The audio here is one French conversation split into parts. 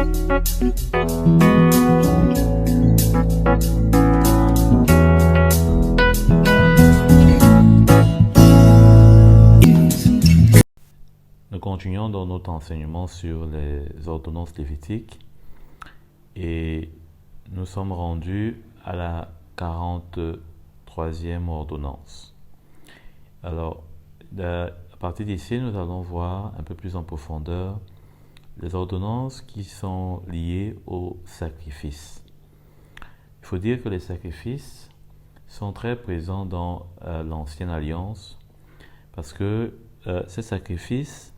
Nous continuons dans notre enseignement sur les ordonnances lévitiques et nous sommes rendus à la 43e ordonnance. Alors, à partir d'ici, nous allons voir un peu plus en profondeur les ordonnances qui sont liées au sacrifice. Il faut dire que les sacrifices sont très présents dans l'Ancienne Alliance parce que ces sacrifices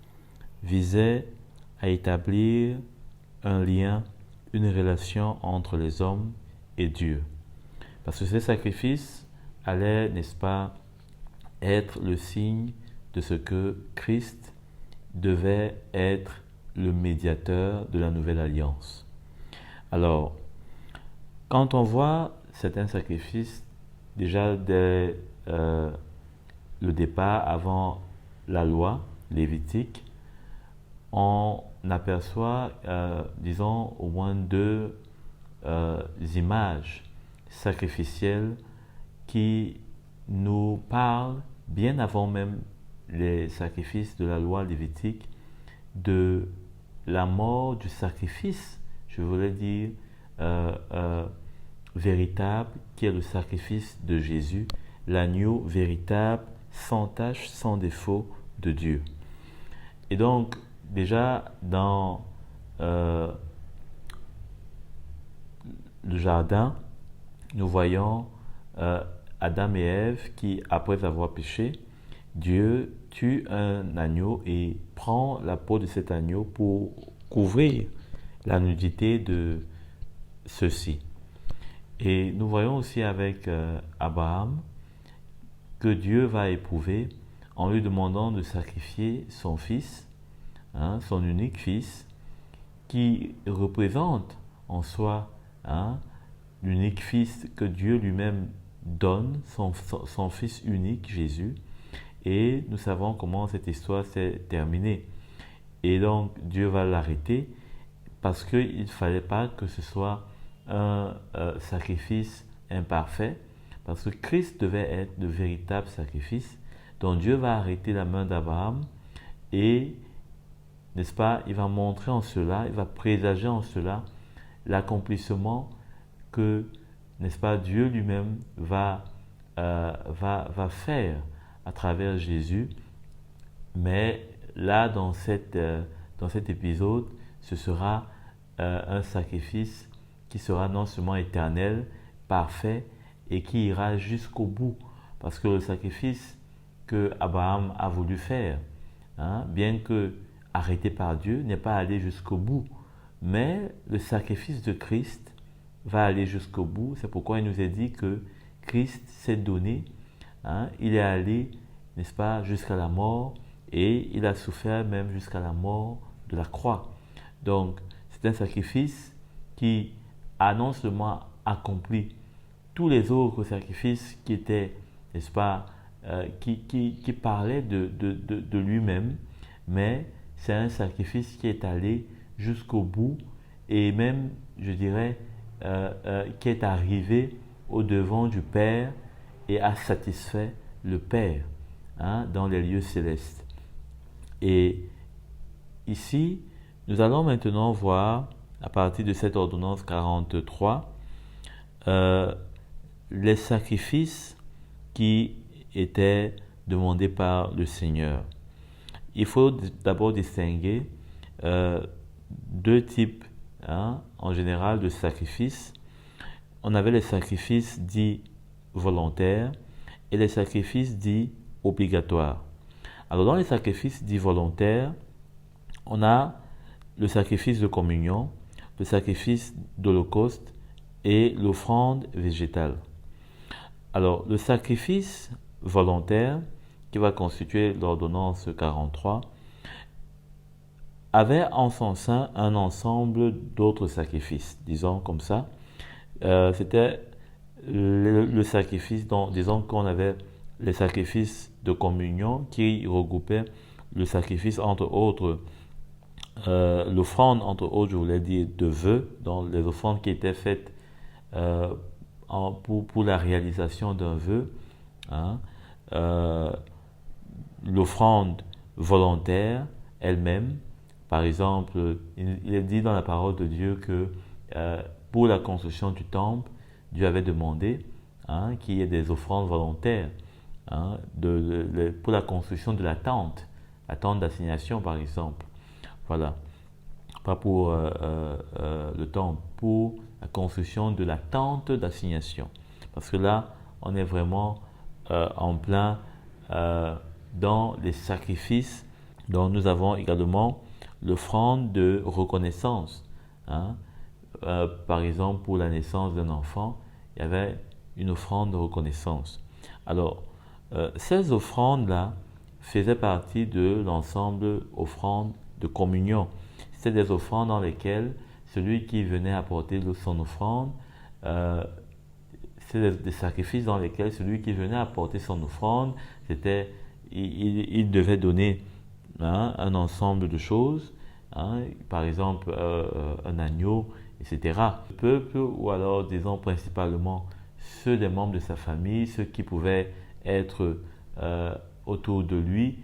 visaient à établir un lien, une relation entre les hommes et Dieu. Parce que ces sacrifices allaient, n'est-ce pas, être le signe de ce que Christ devait être le médiateur de la nouvelle alliance. Alors, quand on voit certains sacrifices, déjà dès le départ, avant la loi lévitique, on aperçoit, disons, au moins deux images sacrificielles qui nous parlent, bien avant même les sacrifices de la loi lévitique, de la mort du sacrifice, je voulais dire, véritable, qui est le sacrifice de Jésus, l'agneau véritable, sans tache, sans défaut de Dieu. Et donc, déjà dans le jardin, nous voyons Adam et Ève qui, après avoir péché, Dieu tue un agneau et prend la peau de cet agneau pour couvrir la nudité de ceux-ci. Et nous voyons aussi avec Abraham que Dieu va éprouver en lui demandant de sacrifier son fils, son unique fils, qui représente en soi l'unique fils que Dieu lui-même donne, son fils unique, Jésus. Et nous savons comment cette histoire s'est terminée. Et donc Dieu va l'arrêter parce qu'il ne fallait pas que ce soit un sacrifice imparfait, parce que Christ devait être le véritable sacrifice. Donc Dieu va arrêter la main d'Abraham et, n'est-ce pas, il va montrer en cela, il va présager en cela l'accomplissement que, n'est-ce pas, Dieu lui-même va faire à travers Jésus. Mais là, dans cet épisode, ce sera un sacrifice qui sera non seulement éternel, parfait, et qui ira jusqu'au bout. Parce que le sacrifice que Abraham a voulu faire, bien que arrêté par Dieu, n'est pas allé jusqu'au bout. Mais le sacrifice de Christ va aller jusqu'au bout. C'est pourquoi il nous est dit que Christ s'est donné. Il est allé, n'est-ce pas, jusqu'à la mort, et il a souffert même jusqu'à la mort de la croix. Donc, c'est un sacrifice qui a non seulement accompli tous les autres sacrifices qui étaient, n'est-ce pas, qui parlaient de lui-même, mais c'est un sacrifice qui est allé jusqu'au bout et même, je dirais, qui est arrivé au-devant du Père et a satisfait le Père dans les lieux célestes. Et ici, nous allons maintenant voir, à partir de cette ordonnance 43, les sacrifices qui étaient demandés par le Seigneur. Il faut d'abord distinguer deux types, en général, de sacrifices. On avait les sacrifices dits volontaires et les sacrifices dits obligatoires. Alors, dans les sacrifices dits volontaires, on a le sacrifice de communion, le sacrifice d'holocauste et l'offrande végétale. Alors, le sacrifice volontaire, qui va constituer l'ordonnance 43, avait en son sein un ensemble d'autres sacrifices, disons comme ça. C'était le sacrifice, disons qu'on avait les sacrifices de communion qui regroupaient le sacrifice, entre autres, l'offrande, entre autres, je voulais dire, de vœux, donc les offrandes qui étaient faites pour la réalisation d'un vœu, hein, l'offrande volontaire elle-même. Par exemple, il est dit dans la parole de Dieu que pour la construction du temple, Dieu avait demandé qu'il y ait des offrandes volontaires pour la construction de la tente d'assignation par exemple. Voilà, pas pour le temple, pour la construction de la tente d'assignation. Parce que là, on est vraiment en plein dans les sacrifices. Donc nous avons également l'offrande de reconnaissance. Par exemple, pour la naissance d'un enfant, il y avait une offrande de reconnaissance. Alors, ces offrandes-là faisaient partie de l'ensemble offrandes de communion. C'était des offrandes dans lesquelles celui qui venait apporter son offrande, c'est des sacrifices dans lesquels celui qui venait apporter son offrande, il devait donner un ensemble de choses, par exemple un agneau, etc. Le peuple, ou alors disons principalement ceux des membres de sa famille, ceux qui pouvaient être autour de lui,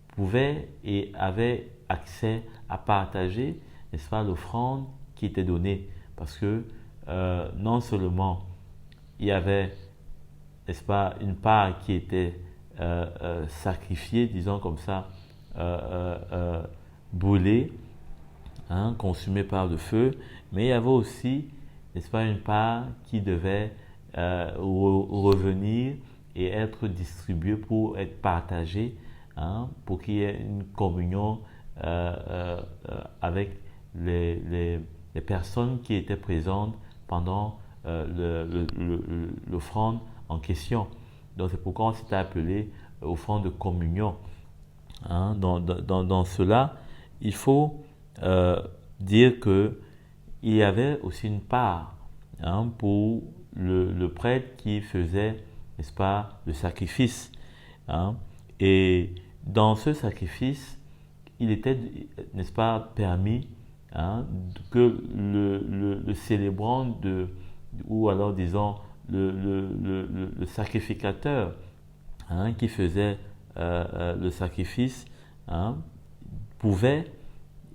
pouvaient et avaient accès à partager, n'est-ce pas, l'offrande qui était donnée. Parce que non seulement il y avait, n'est-ce pas, une part qui était sacrifiée, disons comme ça, brûlée, consumée par le feu, mais il y avait aussi, n'est-ce pas, une part qui devait revenir et être distribuée pour être partagée, pour qu'il y ait une communion avec les personnes qui étaient présentes pendant l'offrande en question. Donc c'est pourquoi on s'était appelé offrande de communion. Dans cela, il faut dire qu'il y avait aussi une part pour le prêtre qui faisait, n'est-ce pas, le sacrifice. Et dans ce sacrifice, il était, n'est-ce pas, permis que le célébrant ou alors disons le sacrificateur qui faisait le sacrifice pouvait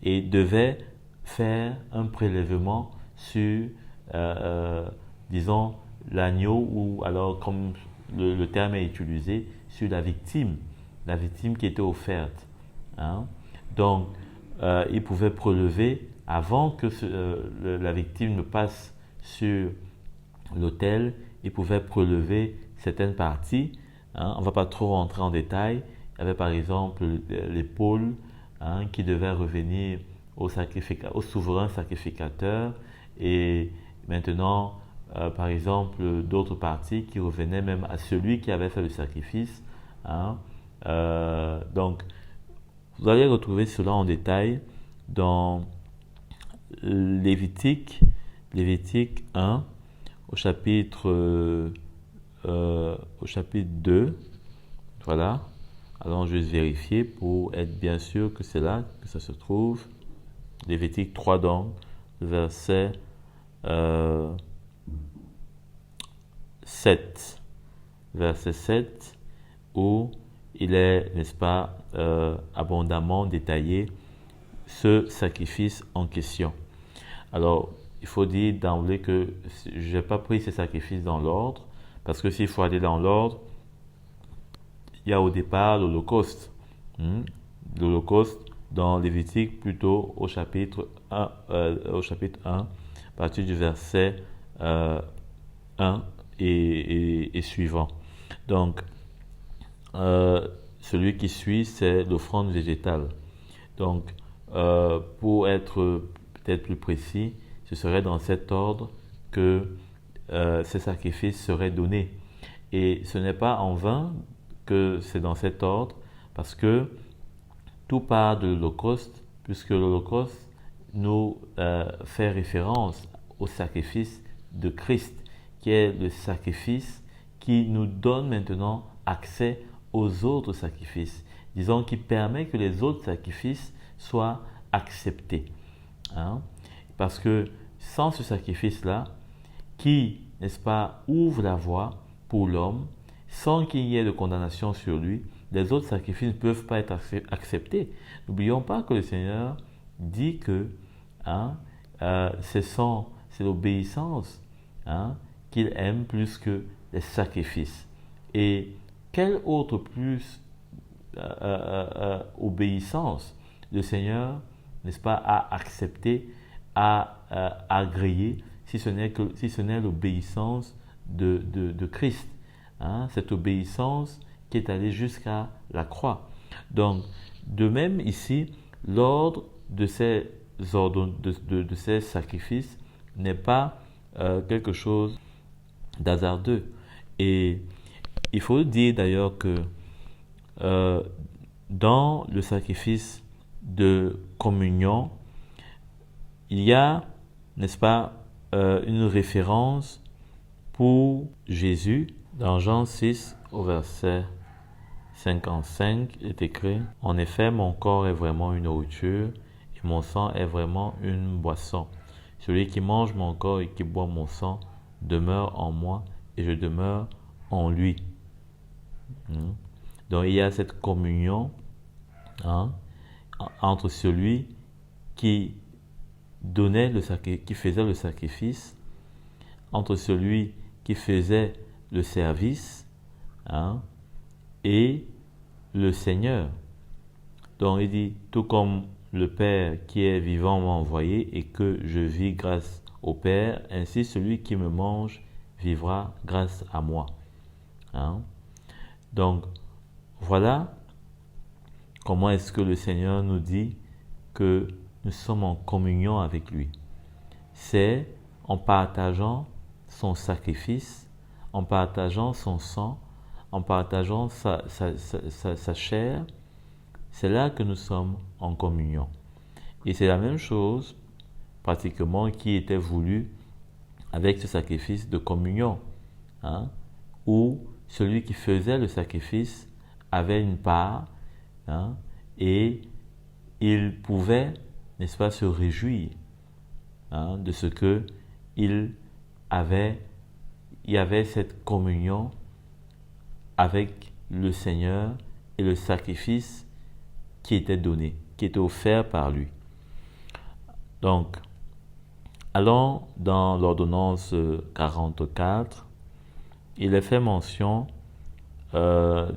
et devait faire un prélèvement sur, disons, l'agneau, ou alors, comme le terme est utilisé, sur la victime qui était offerte. Donc, il pouvait prélever avant que la victime ne passe sur l'autel. Il pouvait prélever certaines parties. On ne va pas trop rentrer en détail. Il y avait par exemple l'épaule qui devait revenir au souverain sacrificateur, et maintenant, par exemple, d'autres parties qui revenaient même à celui qui avait fait le sacrifice. Donc, vous allez retrouver cela en détail dans Lévitique 1 au chapitre 2. Voilà. Allons juste vérifier pour être bien sûr que c'est là que ça se trouve. Lévitique 3, donc, verset 7. Verset 7, où il est, n'est-ce pas, abondamment détaillé ce sacrifice en question. Alors, il faut dire d'emblée que je n'ai pas pris ces sacrifices dans l'ordre, parce que s'il faut aller dans l'ordre, il y a au départ l'Holocauste. L'Holocauste dans Lévitique, plutôt au chapitre 1, à partir du verset 1 et suivant. Donc, celui qui suit, c'est l'offrande végétale. Donc, pour être peut-être plus précis, ce serait dans cet ordre que ces sacrifices seraient donnés. Et ce n'est pas en vain que c'est dans cet ordre, parce que tout part de l'Holocauste, puisque l'Holocauste nous fait référence au sacrifice de Christ, qui est le sacrifice qui nous donne maintenant accès aux autres sacrifices. Disons, qui permet que les autres sacrifices soient accepté. Hein? Parce que sans ce sacrifice-là, qui, n'est-ce pas, ouvre la voie pour l'homme, sans qu'il y ait de condamnation sur lui, les autres sacrifices ne peuvent pas être acceptés. N'oublions pas que le Seigneur dit que c'est l'obéissance qu'il aime plus que les sacrifices. Et quelle autre plus obéissance le Seigneur, n'est-ce pas, a accepté, a agréé, si ce n'est l'obéissance de Christ. Cette obéissance qui est allée jusqu'à la croix. Donc, de même ici, l'ordre de ces sacrifices n'est pas quelque chose d'hasardeux. Et il faut dire d'ailleurs que dans le sacrifice de communion, il y a, n'est-ce pas, une référence pour Jésus. Dans Jean 6, au verset 55, il est écrit « En effet, mon corps est vraiment une nourriture et mon sang est vraiment une boisson. Celui qui mange mon corps et qui boit mon sang demeure en moi et je demeure en lui. » Donc, il y a cette communion entre celui qui faisait le sacrifice, entre celui qui faisait le service et le Seigneur. Donc il dit, tout comme le Père qui est vivant m'a envoyé et que je vis grâce au Père, ainsi celui qui me mange vivra grâce à moi. Donc voilà comment est-ce que le Seigneur nous dit que nous sommes en communion avec lui. C'est en partageant son sacrifice, en partageant son sang, en partageant sa chair. C'est là que nous sommes en communion. Et c'est la même chose pratiquement qui était voulu avec ce sacrifice de communion, où celui qui faisait le sacrifice avait une part et il pouvait, n'est-ce pas, se réjouir de ce que il y avait cette communion avec le Seigneur et le sacrifice qui était donné, qui était offert par lui. Donc, allons dans l'ordonnance 44, il est fait mention,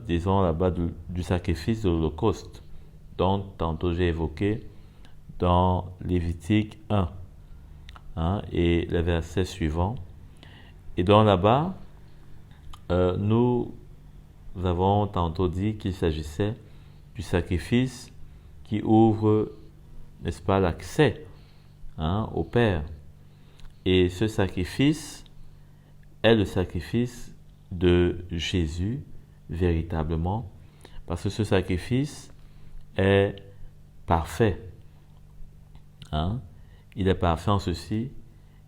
disons là-bas, du sacrifice de l'Holocauste, dont tantôt j'ai évoqué dans Lévitique 1, et les versets suivants. Et donc là-bas, nous avons tantôt dit qu'il s'agissait du sacrifice qui ouvre, n'est-ce pas, l'accès au Père. Et ce sacrifice est le sacrifice de Jésus, véritablement, parce que ce sacrifice est parfait. Il est parfait en ceci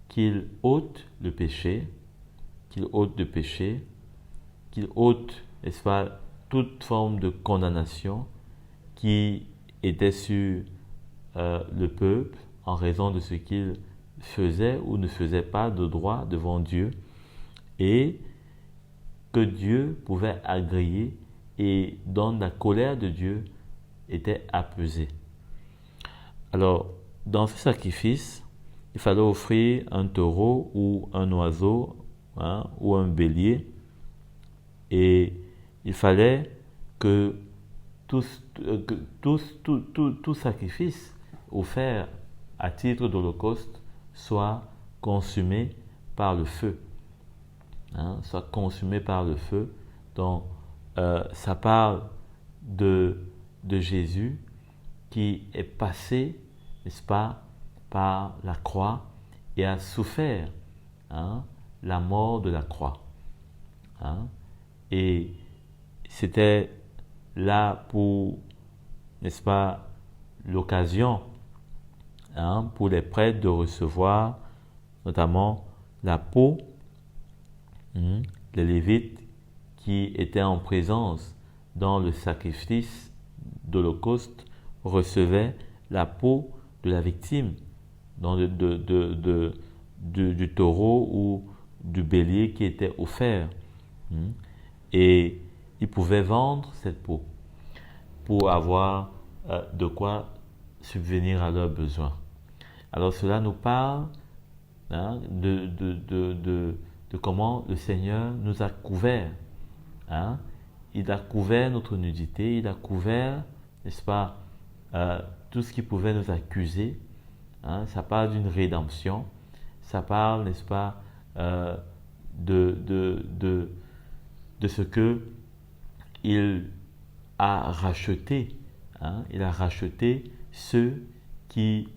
qu'il ôte le péché, qu'il ôte, n'est-ce pas, toute forme de condamnation qui était sur le peuple en raison de ce qu'il faisait ou ne faisait pas de droit devant Dieu, et que Dieu pouvait agréer et dont la colère de Dieu était apaisée. Alors, dans ce sacrifice, il fallait offrir un taureau ou un oiseau ou un bélier, et il fallait que tout sacrifice offert à titre d'holocauste soit consumé par le feu. Soit consumé par le feu. Donc, ça parle de Jésus qui est passé, n'est-ce pas, par la croix et a souffert la mort de la croix. Et c'était là pour, n'est-ce pas, l'occasion pour les prêtres de recevoir notamment la peau. Les Lévites qui étaient en présence dans le sacrifice d'Holocauste recevaient la peau de la victime, donc du taureau ou du bélier qui était offert. Et ils pouvaient vendre cette peau pour avoir de quoi subvenir à leurs besoins. Alors cela nous parle de comment le Seigneur nous a couverts. Il a couvert notre nudité, il a couvert, n'est-ce pas, tout ce qui pouvait nous accuser. Ça parle d'une rédemption, ça parle, n'est-ce pas, de ce que il a racheté. Il a racheté ceux qui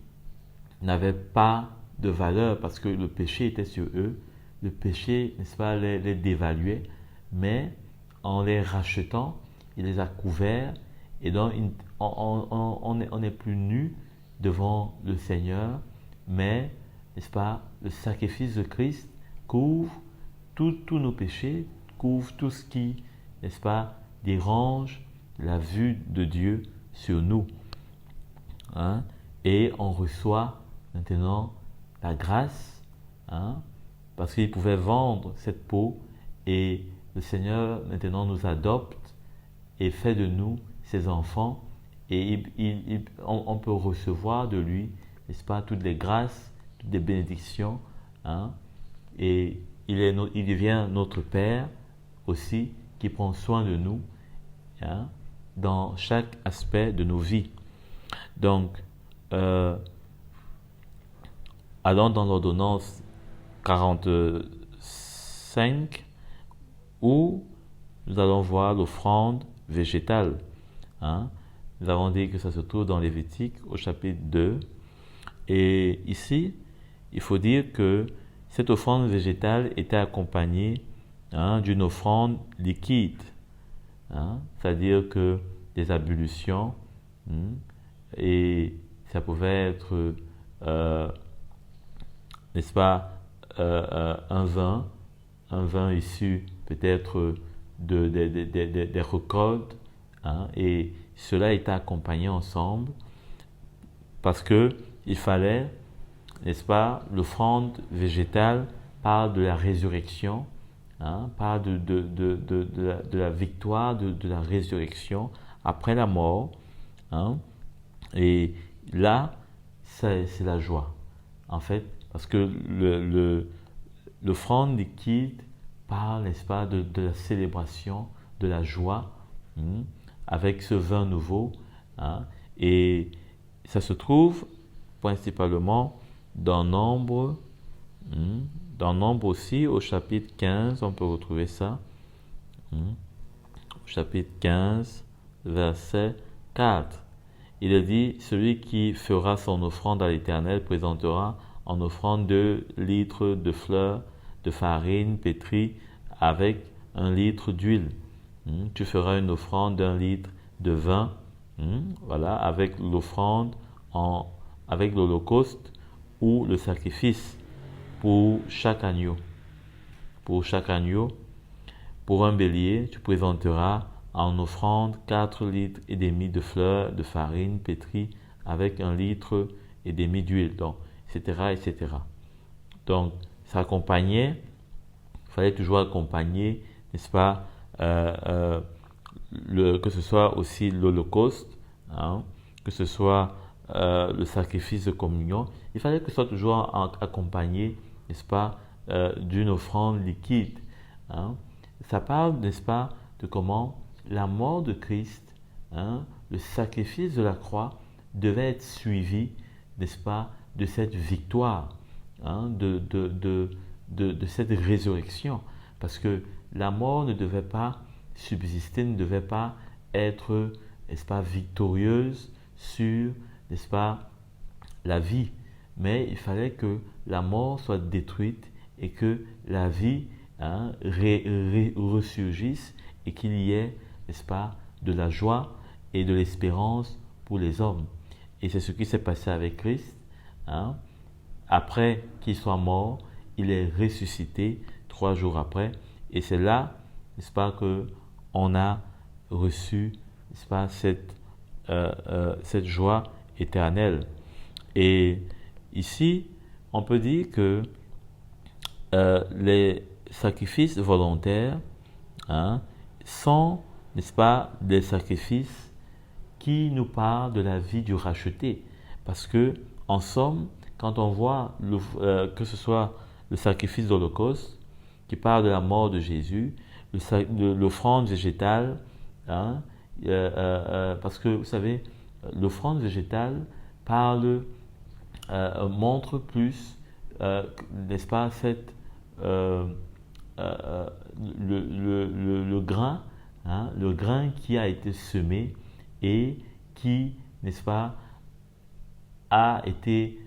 n'avaient pas de valeur parce que le péché était sur eux. Le péché, n'est-ce pas, les dévaluait, mais en les rachetant, il les a couverts et donc on n'est plus nu devant le Seigneur, mais, n'est-ce pas, le sacrifice de Christ couvre tous nos péchés, couvre tout ce qui, n'est-ce pas, dérange la vue de Dieu sur nous. Et on reçoit maintenant la grâce, parce qu'il pouvait vendre cette peau et le Seigneur maintenant nous adopte et fait de nous ses enfants et on peut recevoir de lui, n'est-ce pas, toutes les grâces, toutes les bénédictions, et il devient notre Père aussi qui prend soin de nous dans chaque aspect de nos vies. Donc, allons dans l'ordonnance 45 où nous allons voir l'offrande végétale. Nous avons dit que ça se trouve dans Lévitique au chapitre 2. Et ici, il faut dire que cette offrande végétale était accompagnée d'une offrande liquide. C'est-à-dire que des ablutions, et ça pouvait être, n'est-ce pas, un vin issu peut-être des récoltes, et cela était accompagné ensemble parce que il fallait, n'est-ce pas, l'offrande végétale parle de la résurrection, parle de la victoire de la résurrection après la mort, et là c'est la joie en fait, parce que l'offrande liquide parle, n'est-ce pas, de la célébration, de la joie, avec ce vin nouveau, et ça se trouve principalement dans Nombre, aussi, au chapitre 15, on peut retrouver ça, au chapitre 15, verset 4. Il est dit, celui qui fera son offrande à l'Éternel présentera en offrande 2 litres de fleurs de farine pétrie avec 1 litre d'huile. Tu feras une offrande d'1 litre de vin, voilà, avec l'offrande, avec l'holocauste ou le sacrifice pour chaque agneau. Pour chaque agneau, pour un bélier, tu présenteras en offrande 4 litres et demi de fleurs de farine pétrie avec 1 litre et demi d'huile, donc, etc., etc. Donc, ça accompagnait, il fallait toujours accompagner, n'est-ce pas, que ce soit aussi l'holocauste, que ce soit le sacrifice de communion, il fallait que ce soit toujours accompagné, n'est-ce pas, d'une offrande liquide. Ça parle, n'est-ce pas, de comment la mort de Christ, le sacrifice de la croix devait être suivi, n'est-ce pas, de cette victoire, de cette résurrection, parce que la mort ne devait pas subsister, ne devait pas être, n'est-ce pas, victorieuse sur, n'est-ce pas, la vie, mais il fallait que la mort soit détruite et que la vie ressurgisse et qu'il y ait, n'est-ce pas, de la joie et de l'espérance pour les hommes. Et c'est ce qui s'est passé avec Christ. Après qu'il soit mort, il est ressuscité 3 jours après. Et c'est là, n'est-ce pas, qu'on a reçu, n'est-ce pas, cette joie éternelle. Et ici, on peut dire que les sacrifices volontaires, hein, sont, n'est-ce pas, des sacrifices qui nous parlent de la vie du racheté. Parce que, en somme, quand on voit que ce soit le sacrifice d'Holocauste, qui parle de la mort de Jésus, l'offrande végétale, hein, parce que, vous savez, l'offrande végétale montre plus, n'est-ce pas, euh, euh, le grain, hein, le grain qui a été semé et qui, n'est-ce pas, a été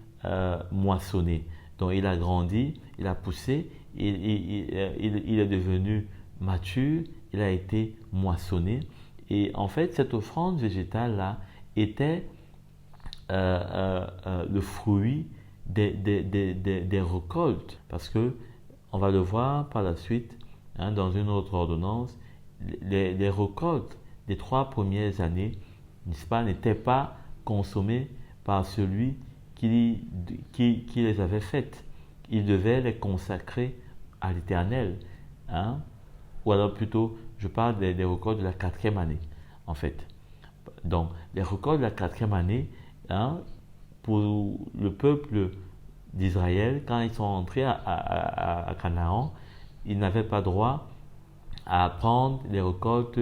moissonné. Donc il a grandi, il a poussé, il est devenu mature, il a été moissonné. Et en fait, cette offrande végétale-là était le fruit des récoltes. Parce que, on va le voir par la suite, hein, dans une autre ordonnance, les récoltes des 3 premières années, n'est-ce pas, n'étaient pas consommées par celui qui les avait faites. Il devait les consacrer à l'Éternel. Hein? Ou alors plutôt, je parle des récoltes de la 4e année, en fait. Donc, les récoltes de la 4e année, hein, pour le peuple d'Israël, quand ils sont entrés à Canaan, ils n'avaient pas droit à prendre les récoltes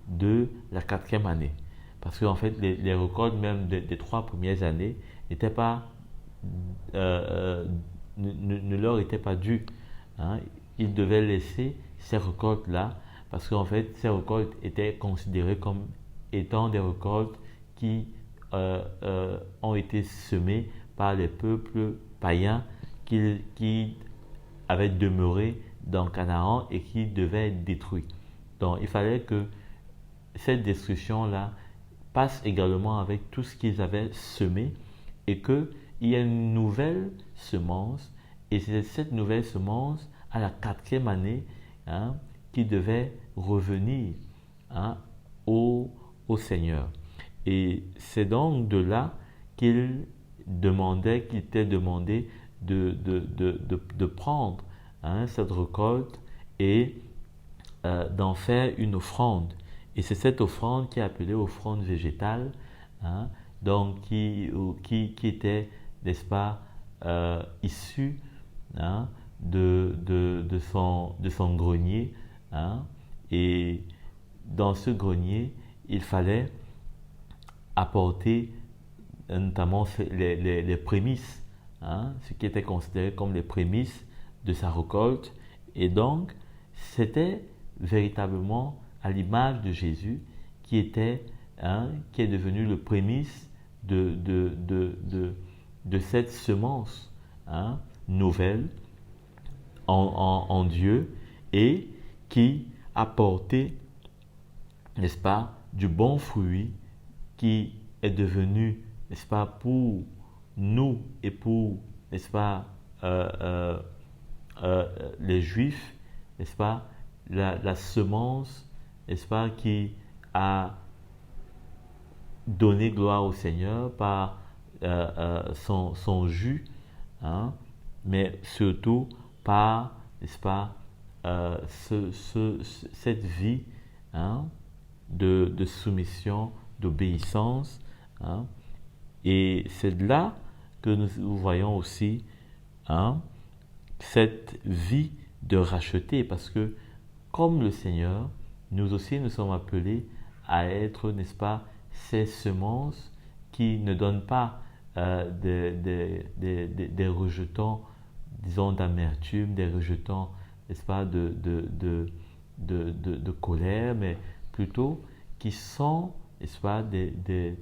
de la 4e année. Parce qu'en fait, les récoltes même des 3 premières années n'étaient pas, ne leur étaient pas dues. Hein. Ils devaient laisser ces récoltes-là, parce qu'en fait, ces récoltes étaient considérées comme étant des récoltes qui ont été semées par les peuples païens qui avaient demeuré dans Canaan et qui devaient être détruits. Donc il fallait que cette destruction-là passe également avec tout ce qu'ils avaient semé et qu'il y ait une nouvelle semence, et c'est cette nouvelle semence à la 4e année, hein, qui devait revenir, hein, au Seigneur. Et c'est donc de là qu'il t'est demandé de prendre, hein, cette récolte et d'en faire une offrande. Et c'est cette offrande qui est appelée offrande végétale, hein, donc qui était, n'est-ce pas, issue, hein, de son grenier. Hein, et dans ce grenier, il fallait apporter notamment les prémices, hein, ce qui était considéré comme les prémices de sa récolte. Et donc, c'était véritablement à l'image de Jésus qui est devenu le prémisse de cette semence, hein, nouvelle en Dieu, et qui a porté, n'est-ce pas, du bon fruit qui est devenu, n'est-ce pas, pour nous et pour, n'est-ce pas, les Juifs, n'est-ce pas, la semence, n'est-ce pas, qui a donné gloire au Seigneur par son jus, hein, mais surtout par, n'est-ce pas, cette vie, hein, de soumission, d'obéissance. Hein, et c'est de là que nous voyons aussi, hein, cette vie de racheter, parce que comme le Seigneur, nous aussi nous sommes appelés à être, n'est-ce pas, ces semences qui ne donnent pas des rejetons, disons, d'amertume, des rejetons, n'est-ce pas, de colère, mais plutôt qui sont, n'est-ce pas, des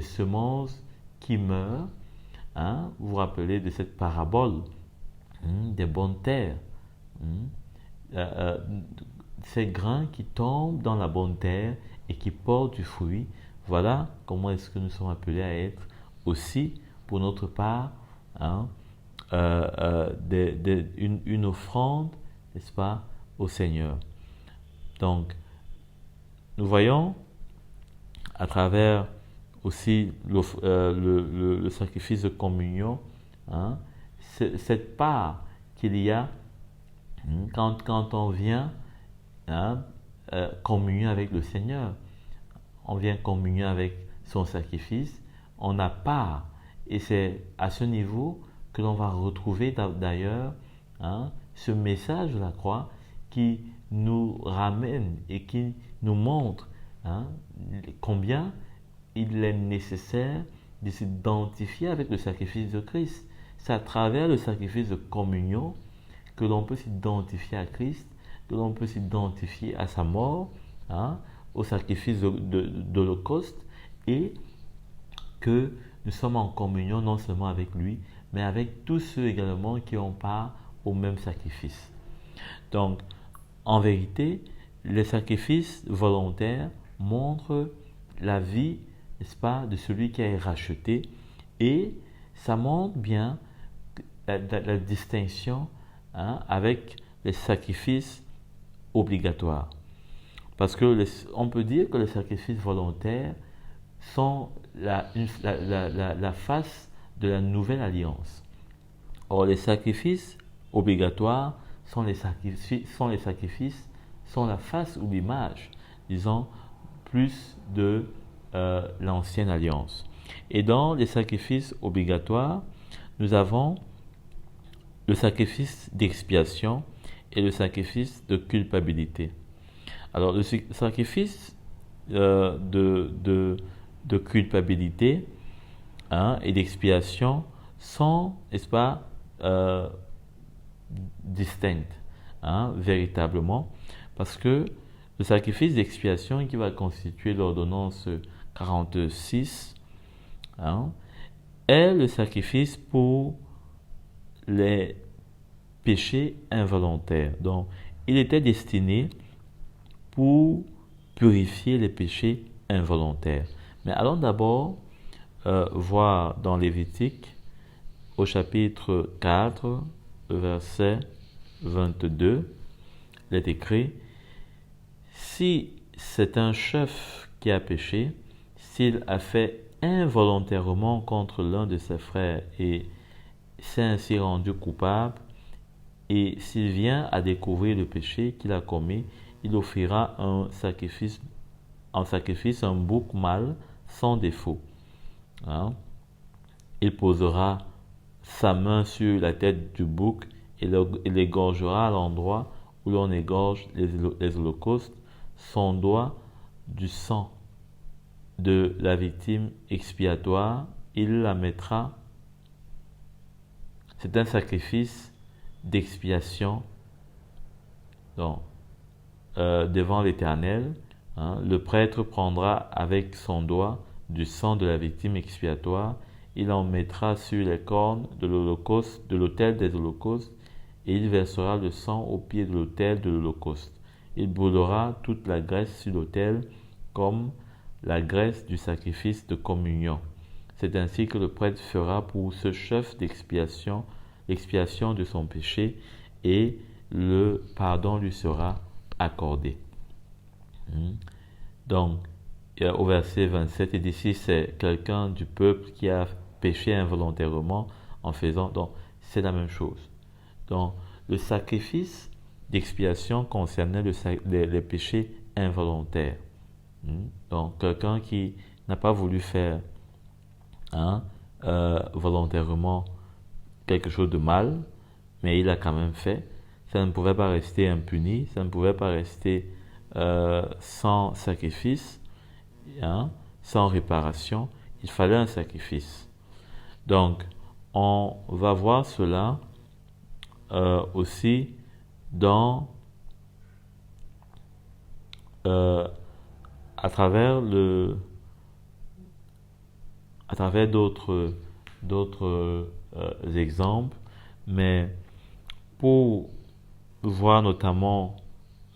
semences qui meurent. Hein, vous vous rappelez de cette parabole, des bonnes terres. Ces grains qui tombent dans la bonne terre et qui portent du fruit. Voilà comment est-ce que nous sommes appelés à être aussi, pour notre part, hein, une offrande, n'est-ce pas, au Seigneur. Donc, nous voyons à travers aussi le sacrifice de communion, hein, cette part qu'il y a quand on vient hein, communier avec le Seigneur, on vient communier avec son sacrifice, on a part, et c'est à ce niveau que l'on va retrouver d'ailleurs hein, ce message de la croix qui nous ramène et qui nous montre hein, combien il est nécessaire de s'identifier avec le sacrifice de Christ. C'est à travers le sacrifice de communion que l'on peut s'identifier à Christ, que l'on peut s'identifier à sa mort, hein, au sacrifice d'Holocauste, et que nous sommes en communion non seulement avec lui, mais avec tous ceux également qui ont part au même sacrifice. Donc, en vérité, les sacrifices volontaires montrent la vie, n'est-ce pas, de celui qui a été racheté, et ça montre bien la distinction hein, avec les sacrifices obligatoires. Parce que on peut dire que les sacrifices volontaires sont la face de la nouvelle alliance. Or, les sacrifices obligatoires sont la face ou l'image, disons, plus de l'ancienne alliance. Et dans les sacrifices obligatoires, nous avons le sacrifice d'expiation et le sacrifice de culpabilité. Alors, le sacrifice de culpabilité hein, et d'expiation sont, n'est-ce pas, distinctes, hein, véritablement, parce que le sacrifice d'expiation qui va constituer l'ordonnance 46 hein, est le sacrifice pour les péchés involontaires. Donc, il était destiné pour purifier les péchés involontaires. Mais allons d'abord voir dans Lévitique, au chapitre 4, verset 22, il est écrit « Si c'est un chef qui a péché, s'il a fait involontairement contre l'un de ses frères et s'est ainsi rendu coupable, et s'il vient à découvrir le péché qu'il a commis, il offrira en sacrifice un bouc mâle sans défaut. Hein? Il posera sa main sur la tête du bouc et l'égorgera à l'endroit où l'on égorge les holocaustes, son doigt du sang de la victime expiatoire, il la mettra. C'est un sacrifice d'expiation donc, devant l'Éternel. Hein, le prêtre prendra avec son doigt du sang de la victime expiatoire, il en mettra sur les cornes de l'Holocauste, de l'autel des holocaustes, et il versera le sang au pied de l'autel de l'Holocauste. Il brûlera toute la graisse sur l'autel comme la graisse du sacrifice de communion. C'est ainsi que le prêtre fera pour ce chef d'expiation, l'expiation de son péché, et le pardon lui sera accordé. Donc, au verset 27, il dit si c'est quelqu'un du peuple qui a péché involontairement en faisant, donc c'est la même chose. Donc, le sacrifice d'expiation concernait les péchés involontaires. Donc, quelqu'un qui n'a pas voulu faire volontairement quelque chose de mal, mais il a quand même fait, ça ne pouvait pas rester impuni, ça ne pouvait pas rester sans sacrifice, sans réparation. Il fallait un sacrifice. Donc, on va voir cela aussi dans à travers d'autres exemples, mais pour voir notamment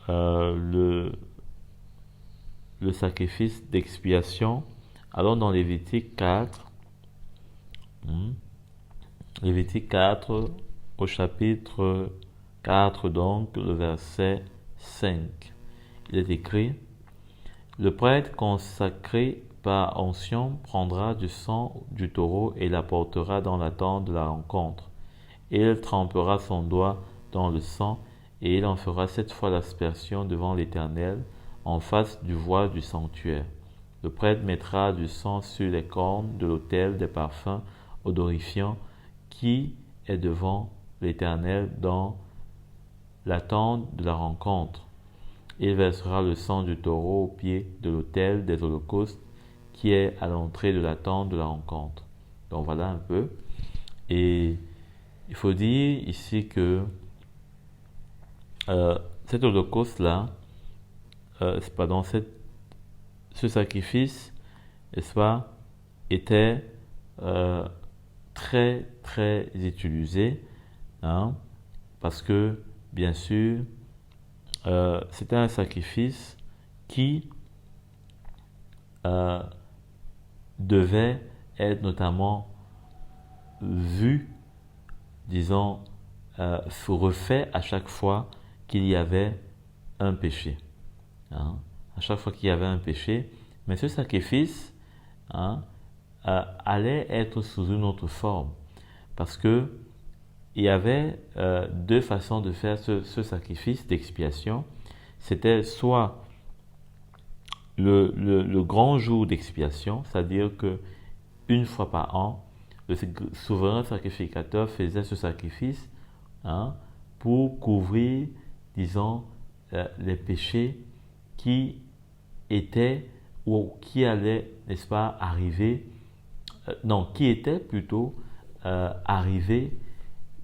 le sacrifice d'expiation, allons dans Lévitique 4. Lévitique 4 au chapitre 4, donc le verset 5. Il est écrit: le prêtre consacré par onction, prendra du sang du taureau et l'apportera dans la tente de la rencontre. Et il trempera son doigt dans le sang, et il en fera 7 fois l'aspersion devant l'Éternel, en face du voile du sanctuaire. Le prêtre mettra du sang sur les cornes de l'autel des parfums odorifiants qui est devant l'Éternel dans la tente de la rencontre. Il versera le sang du taureau au pied de l'autel des holocaustes qui est à l'entrée de la tente de la rencontre. Donc voilà un peu. Et il faut dire ici que cet holocauste-là, ce sacrifice, n'est-ce pas, était très très utilisé, hein, parce que bien sûr c'était un sacrifice qui devait être notamment vu, disons, refait à chaque fois qu'il y avait un péché, hein, à chaque fois qu'il y avait un péché. Mais ce sacrifice, hein, allait être sous une autre forme, parce que il y avait deux façons de faire ce sacrifice d'expiation. C'était soit le grand jour d'expiation, c'est-à-dire que une fois par an, le souverain sacrificateur faisait ce sacrifice, hein, pour couvrir, disons, les péchés qui étaient ou qui allaient, n'est-ce pas, arriver, qui étaient plutôt arrivés,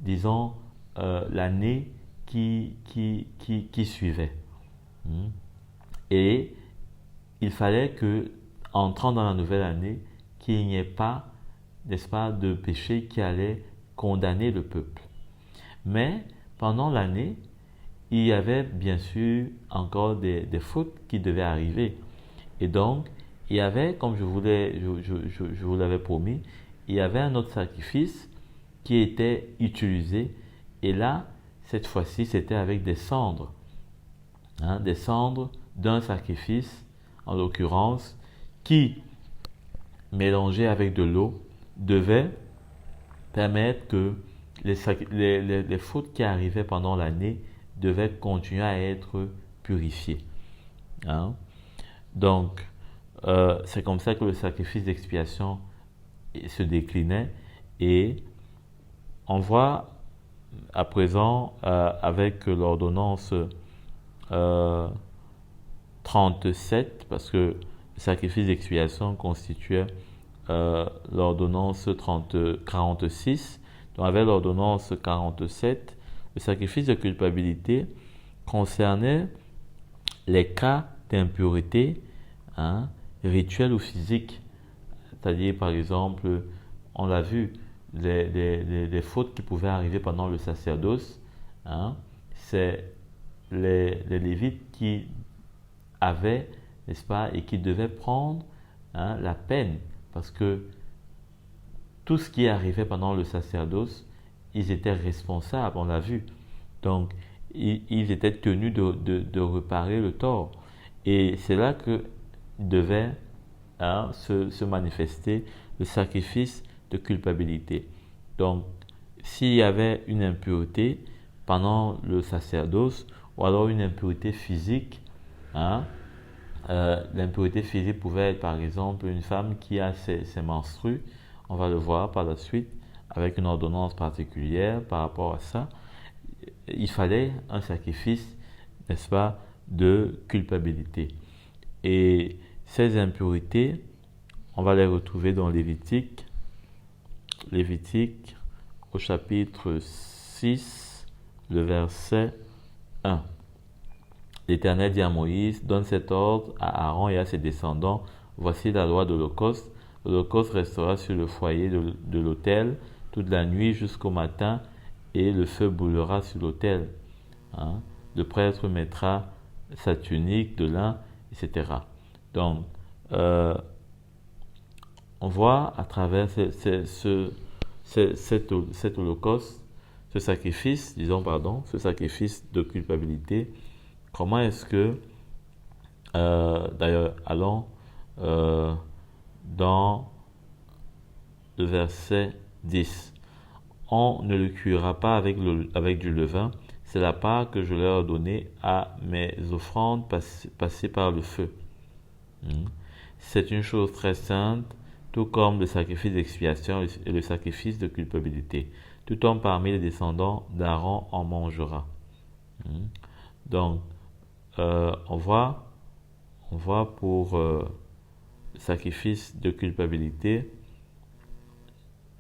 disons, l'année qui suivait. Et il fallait que, entrant dans la nouvelle année, qu'il n'y ait pas, n'est-ce pas, de péché qui allait condamner le peuple. Mais pendant l'année, il y avait bien sûr encore des fautes qui devaient arriver. Et donc, il y avait, comme je vous l'avais promis, il y avait un autre sacrifice qui était utilisé. Et là, cette fois-ci, c'était avec des cendres. Hein, des cendres d'un sacrifice, en l'occurrence, qui, mélangé avec de l'eau, devait permettre que les fautes qui arrivaient pendant l'année devaient continuer à être purifiées. Hein? Donc, c'est comme ça que le sacrifice d'expiation se déclinait. Et on voit à présent, avec l'ordonnance 37, parce que le sacrifice d'expiation constituait l'ordonnance 46. Donc avec l'ordonnance 47, le sacrifice de culpabilité concernait les cas d'impureté, hein, rituelle ou physique. C'est-à-dire, par exemple, on l'a vu, les fautes qui pouvaient arriver pendant le sacerdoce, hein, c'est les Lévites qui avaient, n'est-ce pas, et qui devaient prendre, hein, la peine, parce que tout ce qui arrivait pendant le sacerdoce, ils étaient responsables, on l'a vu. Donc, ils étaient tenus de réparer le tort. Et c'est là que devait, hein, se manifester le sacrifice de culpabilité. Donc, s'il y avait une impureté pendant le sacerdoce, ou alors une impureté physique, hein, l'impureté physique pouvait être par exemple une femme qui a ses menstrues, on va le voir par la suite avec une ordonnance particulière par rapport à ça. Il fallait un sacrifice, n'est-ce pas, de culpabilité. Et ces impuretés, on va les retrouver dans Lévitique au chapitre 6, le verset 1. L'Éternel dit à Moïse, donne cet ordre à Aaron et à ses descendants, voici la loi de l'Holocauste. L'Holocauste restera sur le foyer de l'autel toute la nuit jusqu'au matin, et le feu brûlera sur l'autel. Hein? Le prêtre mettra sa tunique de lin, etc. Donc, on voit à travers cet holocauste, ce sacrifice de culpabilité, comment est-ce que, d'ailleurs, allons dans le verset 10. On ne le cuira pas avec du levain, c'est la part que je leur ai donnée à mes offrandes passées par le feu. C'est une chose très sainte, tout comme le sacrifice d'expiation et le sacrifice de culpabilité. Tout homme parmi les descendants d'Aaron en mangera. Donc, on voit pour le sacrifice de culpabilité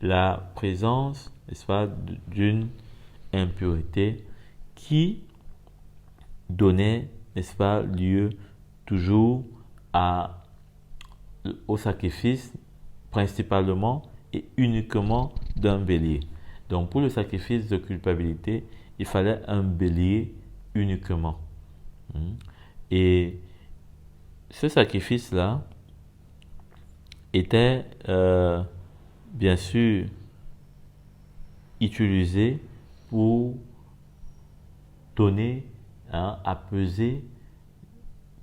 la présence, n'est-ce pas, d'une impureté qui donnait, n'est-ce pas, lieu toujours au sacrifice principalement et uniquement d'un bélier. Donc pour le sacrifice de culpabilité, il fallait un bélier uniquement. Et ce sacrifice-là était bien sûr utilisé pour donner, apaiser,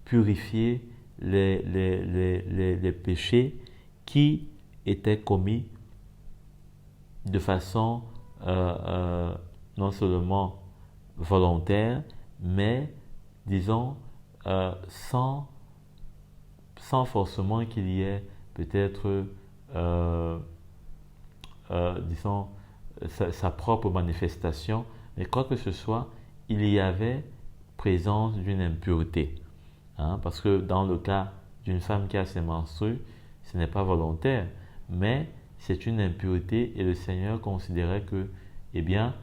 purifier les péchés qui étaient commis de façon non seulement volontaire, mais disons sans forcément qu'il y ait peut-être disons sa propre manifestation, mais quoi que ce soit, il y avait présence d'une impureté. Parce que dans le cas d'une femme qui a ses menstrues, ce n'est pas volontaire, mais c'est une impureté et le Seigneur considérait que, eh bien,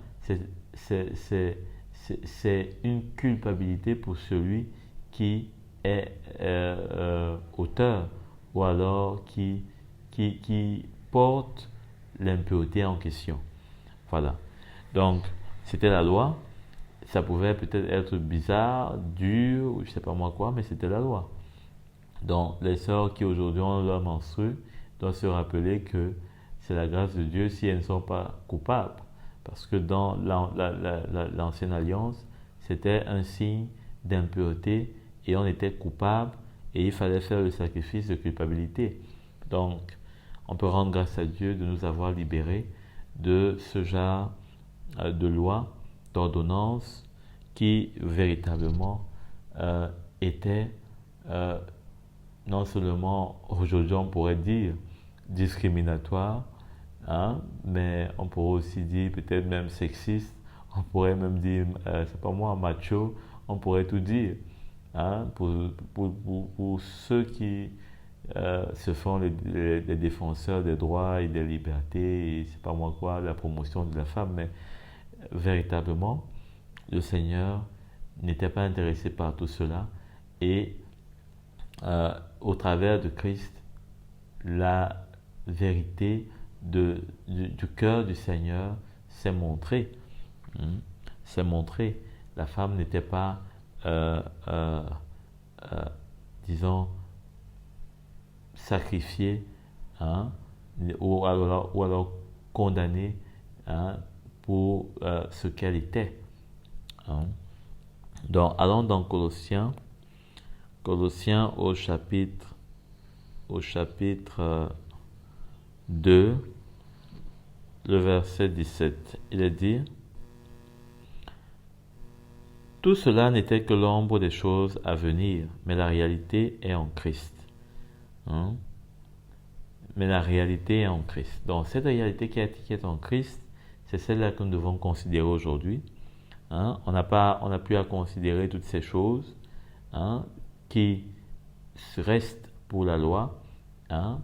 c'est une culpabilité pour celui qui est auteur ou alors qui porte l'impureté en question. Voilà. Donc, c'était la loi. Ça pouvait peut-être être bizarre, dur, ou je ne sais pas moi quoi, mais c'était la loi. Donc, les sœurs qui aujourd'hui ont leur menstru doivent se rappeler que c'est la grâce de Dieu si elles ne sont pas coupables. Parce que dans l'ancienne alliance, c'était un signe d'impureté et on était coupable et il fallait faire le sacrifice de culpabilité. Donc, on peut rendre grâce à Dieu de nous avoir libérés de ce genre de loi, d'ordonnance qui véritablement était non seulement aujourd'hui on pourrait dire discriminatoire, mais on pourrait aussi dire peut-être même sexiste, on pourrait même dire, c'est pas moi, macho, on pourrait tout dire. Pour ceux qui se font les défenseurs des droits et des libertés, et c'est pas moi quoi, la promotion de la femme, mais véritablement, le Seigneur n'était pas intéressé par tout cela et au travers de Christ, la vérité du cœur du Seigneur s'est montrée. S'est montrée. La femme n'était pas, disons, sacrifiée ou alors condamnée pour ce qu'elle était. Donc, allons dans Colossiens au chapitre 2, le verset 17. Il est dit: tout cela n'était que l'ombre des choses à venir, mais la réalité est en Christ. Mais la réalité est en Christ. Donc, cette réalité qui est en Christ, c'est celle-là que nous devons considérer aujourd'hui. On n'a plus à considérer toutes ces choses qui restent pour la loi,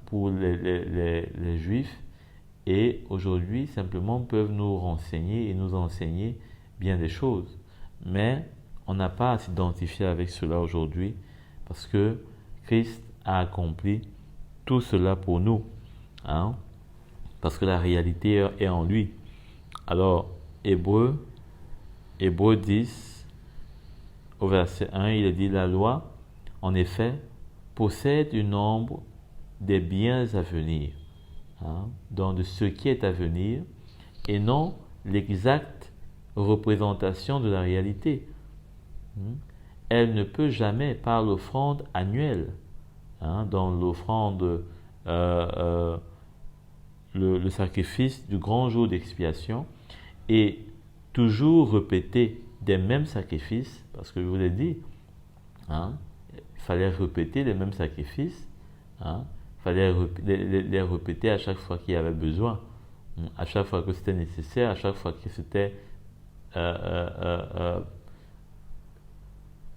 pour les Juifs, et aujourd'hui simplement peuvent nous renseigner et nous enseigner bien des choses. Mais on n'a pas à s'identifier avec cela aujourd'hui parce que Christ a accompli tout cela pour nous, parce que la réalité est en lui. Alors, Hébreux 10, au verset 1, il est dit: la loi, en effet, possède une ombre des biens à venir, donc de ce qui est à venir, et non l'exacte représentation de la réalité. Elle ne peut jamais, par l'offrande annuelle, dans l'offrande le sacrifice du grand jour d'expiation et toujours répéter des mêmes sacrifices, parce que je vous l'ai dit, hein, il fallait répéter les mêmes sacrifices, hein, il fallait les répéter à chaque fois qu'il y avait besoin, à chaque fois que c'était nécessaire, à chaque fois que c'était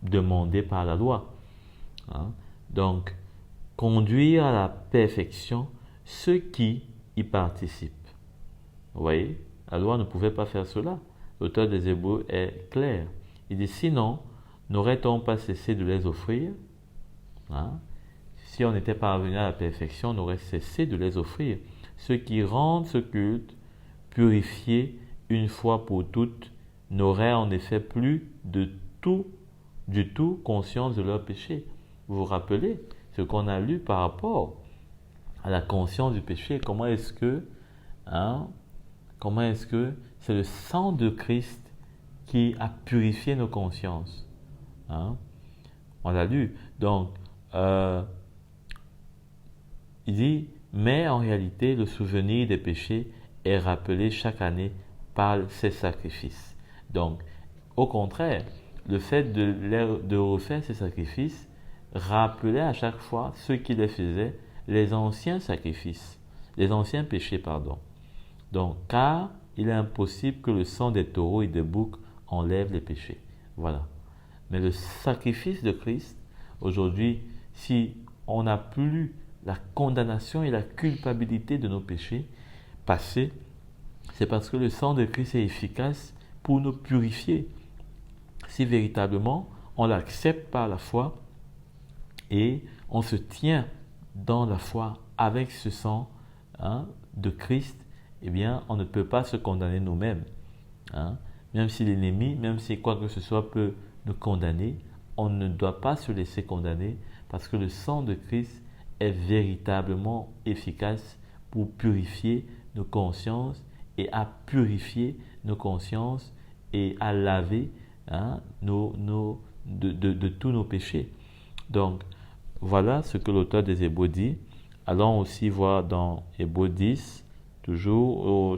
demandé par la loi. Hein. Donc, conduire à la perfection ceux qui y participent. Vous voyez, la loi ne pouvait pas faire cela. L'auteur des Hébreux est clair. Il dit, sinon, n'aurait-on pas cessé de les offrir? Hein? Si on était parvenu à la perfection, on aurait cessé de les offrir. Ceux qui rendent ce culte, purifiés une fois pour toutes, n'auraient en effet plus du tout conscience de leur péché. Vous vous rappelez ce qu'on a lu par rapport à la conscience du péché? Comment est-ce que c'est le sang de Christ qui a purifié nos consciences? Hein? On l'a lu. Donc, il dit, mais en réalité, le souvenir des péchés est rappelé chaque année par ces sacrifices. Donc, au contraire, le fait de refaire ces sacrifices rappelait à chaque fois ceux qui les faisaient les anciens sacrifices, les anciens péchés, pardon. Donc, car il est impossible que le sang des taureaux et des boucs enlève les péchés. Voilà. Mais le sacrifice de Christ, aujourd'hui, si on n'a plus la condamnation et la culpabilité de nos péchés passés, c'est parce que le sang de Christ est efficace pour nous purifier. Si véritablement on l'accepte par la foi et on se tient dans la foi avec ce sang de Christ, eh bien, on ne peut pas se condamner nous-mêmes. Même si l'ennemi, même si quoi que ce soit peut nous condamner, on ne doit pas se laisser condamner parce que le sang de Christ est véritablement efficace pour purifier nos consciences et à purifier nos consciences et à laver de tous nos péchés. Donc, voilà ce que l'auteur des Hébreux dit. Allons aussi voir dans Hébreux 10, toujours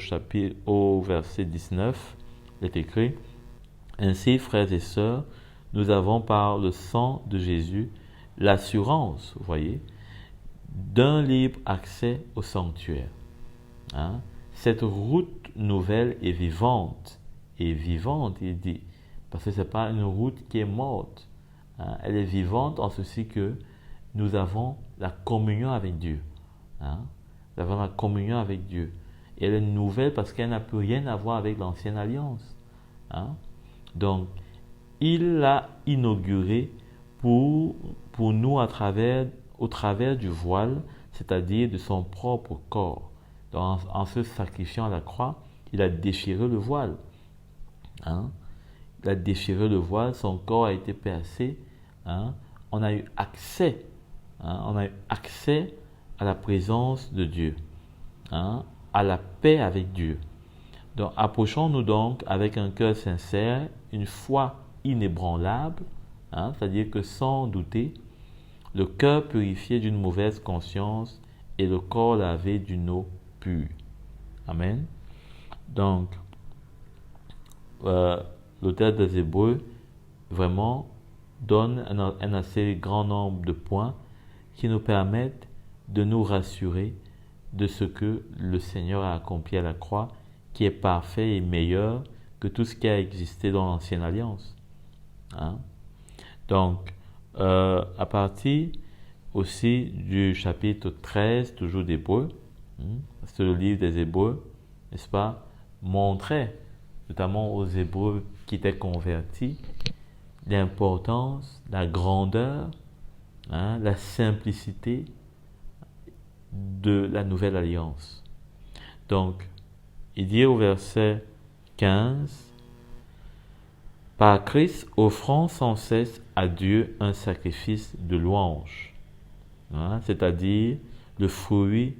au verset 19, il est écrit, « Ainsi, frères et sœurs, nous avons par le sang de Jésus l'assurance, vous voyez, d'un libre accès au sanctuaire. » Cette route nouvelle est vivante. Et vivante, il dit, parce que ce n'est pas une route qui est morte. Elle est vivante en ceci que nous avons la communion avec Dieu. Nous avons la communion avec Dieu. Et elle est nouvelle parce qu'elle n'a plus rien à voir avec l'ancienne alliance. Donc, il l'a inaugurée pour nous au travers du voile, c'est-à-dire de son propre corps. Donc, en se sacrifiant à la croix, il a déchiré le voile. Il a déchiré le voile, son corps a été percé. On a eu accès. On a eu accès à la présence de Dieu, à la paix avec Dieu. Donc, approchons-nous donc avec un cœur sincère, une foi inébranlable, c'est-à-dire que sans douter, le cœur purifié d'une mauvaise conscience et le corps lavé d'une eau pure. Amen. Donc, l'auteur des Hébreux vraiment donne un assez grand nombre de points qui nous permettent de nous rassurer de ce que le Seigneur a accompli à la croix, qui est parfait et meilleur que tout ce qui a existé dans l'Ancienne Alliance. Donc, à partir aussi du chapitre 13, toujours d'Hébreux, c'est le livre des Hébreux, n'est-ce pas, montrait, notamment aux Hébreux qui étaient convertis, l'importance, la grandeur, la simplicité de la nouvelle alliance. Donc, il dit au verset 15, « Par Christ, offrant sans cesse à Dieu un sacrifice de louange, c'est-à-dire le fruit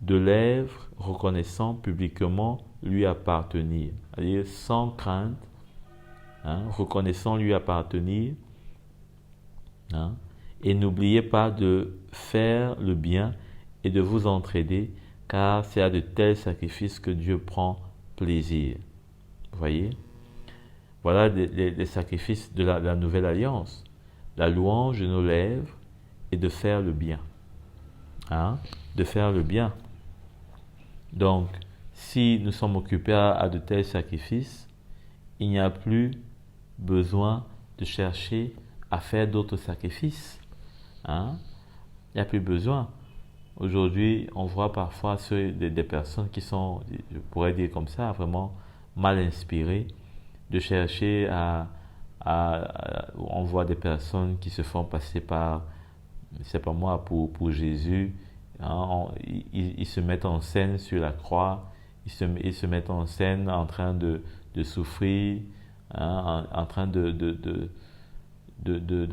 de lèvres reconnaissant publiquement lui appartenir, c'est-à-dire sans crainte, reconnaissant lui appartenir, et n'oubliez pas de faire le bien et de vous entraider, car c'est à de tels sacrifices que Dieu prend plaisir. Vous voyez? Voilà les sacrifices de la nouvelle alliance. La louange de nos lèvres et de faire le bien. Hein? De faire le bien. Donc, si nous sommes occupés à de tels sacrifices, il n'y a plus besoin de chercher à faire d'autres sacrifices. Hein? Il n'y a plus besoin. Aujourd'hui, on voit parfois des personnes qui sont, je pourrais dire comme ça, vraiment mal inspirées, de chercher on voit des personnes qui se font passer par, c'est pas moi, pour Jésus. Hein, ils se mettent en scène sur la croix, ils se mettent en scène en train de souffrir, hein, en train de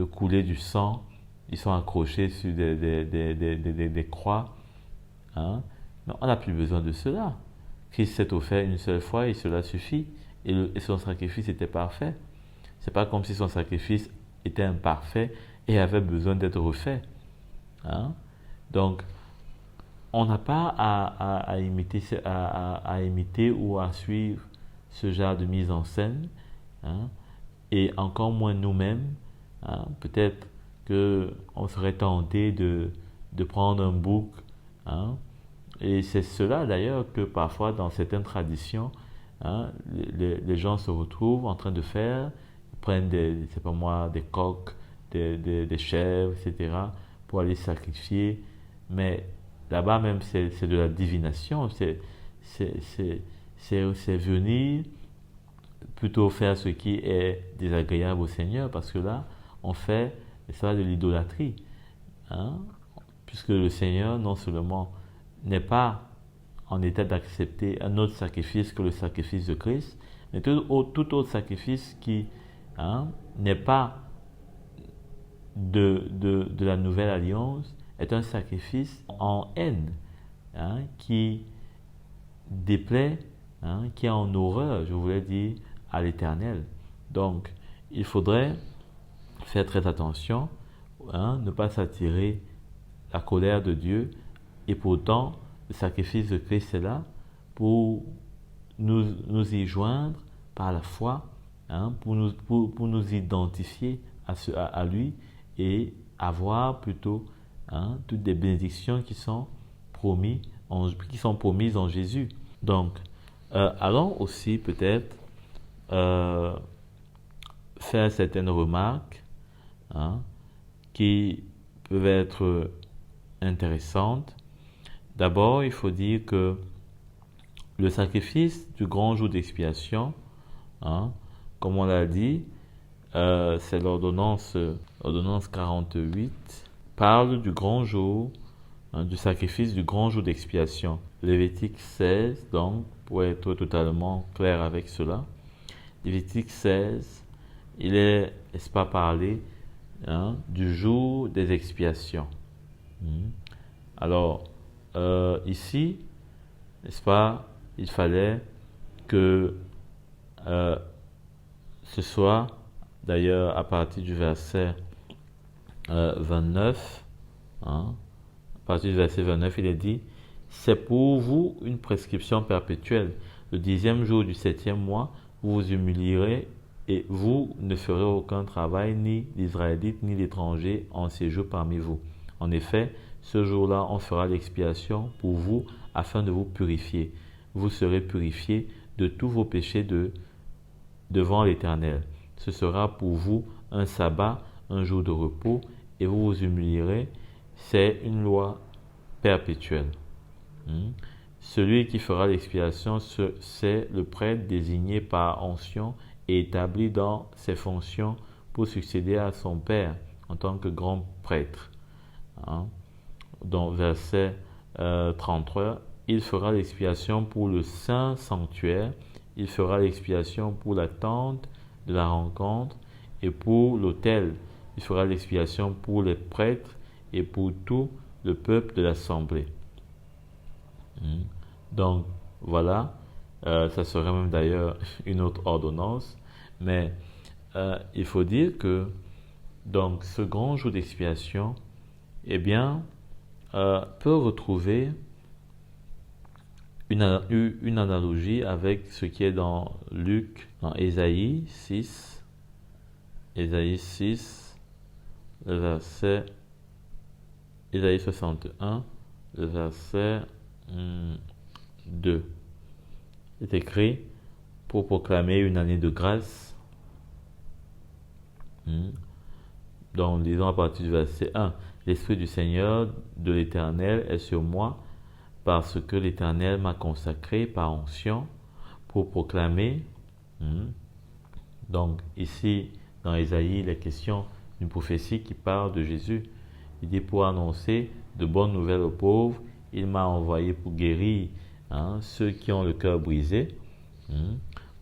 couler du sang. Ils sont accrochés sur des croix. Hein. Mais on n'a plus besoin de cela. Christ s'est offert une seule fois et cela suffit. Et son sacrifice était parfait. C'est pas comme si son sacrifice était imparfait et avait besoin d'être refait. Hein. Donc, on n'a pas à imiter ou à suivre ce genre de mise en scène. Hein. Et encore moins nous-mêmes. Hein. Peut-être qu'on serait tenté de prendre un bouc. Hein. Et c'est cela d'ailleurs que parfois dans certaines traditions, hein, les gens se retrouvent en train de faire, ils prennent des coqs, des chèvres, etc. pour aller sacrifier. Mais là-bas même c'est de la divination, c'est venir plutôt faire ce qui est désagréable au Seigneur, parce que là on fait ça de l'idolâtrie. Hein, puisque le Seigneur non seulement n'est pas en état d'accepter un autre sacrifice que le sacrifice de Christ, mais tout autre sacrifice qui, hein, n'est pas de la nouvelle alliance est un sacrifice en haine, hein, qui déplaît, hein, qui est en horreur, je voulais dire, à l'Éternel. Donc, il faudrait faire très attention, hein, ne pas s'attirer la colère de Dieu, et pourtant le sacrifice de Christ est là pour nous y joindre par la foi, hein, pour nous identifier à lui et avoir plutôt, hein, toutes les bénédictions qui sont promises en Jésus. Donc, allons aussi peut-être faire certaines remarques, hein, qui peuvent être intéressantes. D'abord, il faut dire que le sacrifice du grand jour d'expiation, hein, comme on l'a dit, c'est l'ordonnance 48, parle du grand jour, hein, du sacrifice du grand jour d'expiation. Lévitique 16, donc, pour être totalement clair avec cela, Lévitique 16, il est, n'est-ce pas, parlé, hein, du jour des expiations. Alors, ici, n'est-ce pas, il fallait que ce soit, d'ailleurs, à partir du verset 29, hein, à partir du verset 29, il est dit, c'est pour vous une prescription perpétuelle. Le 10e jour du 7e mois, vous vous humilierez et vous ne ferez aucun travail, ni l'Israélite, ni l'étranger en séjour parmi vous. En effet, ce jour-là, on fera l'expiation pour vous afin de vous purifier. Vous serez purifiés de tous vos péchés devant l'Éternel. Ce sera pour vous un sabbat, un jour de repos, et vous vous humilierez. C'est une loi perpétuelle. Celui qui fera l'expiation, c'est le prêtre désigné par onction et établi dans ses fonctions pour succéder à son père en tant que grand prêtre. Dans verset 33, il fera l'expiation pour le saint sanctuaire, il fera l'expiation pour la tente de la rencontre et pour l'autel, il fera l'expiation pour les prêtres et pour tout le peuple de l'assemblée. Donc voilà, ça serait même d'ailleurs une autre ordonnance, mais il faut dire que donc ce grand jour d'expiation, eh bien, peut retrouver une analogie avec ce qui est dans Luc, dans Ésaïe 6, le verset, Ésaïe 61, le verset 2. C'est écrit pour proclamer une année de grâce. Donc, lisons à partir du verset 1. L'Esprit du Seigneur, de l'Éternel, est sur moi, parce que l'Éternel m'a consacré par onction pour proclamer. Donc, ici, dans Ésaïe, il est question d'une prophétie qui parle de Jésus. Il dit pour annoncer de bonnes nouvelles aux pauvres, il m'a envoyé pour guérir ceux qui ont le cœur brisé,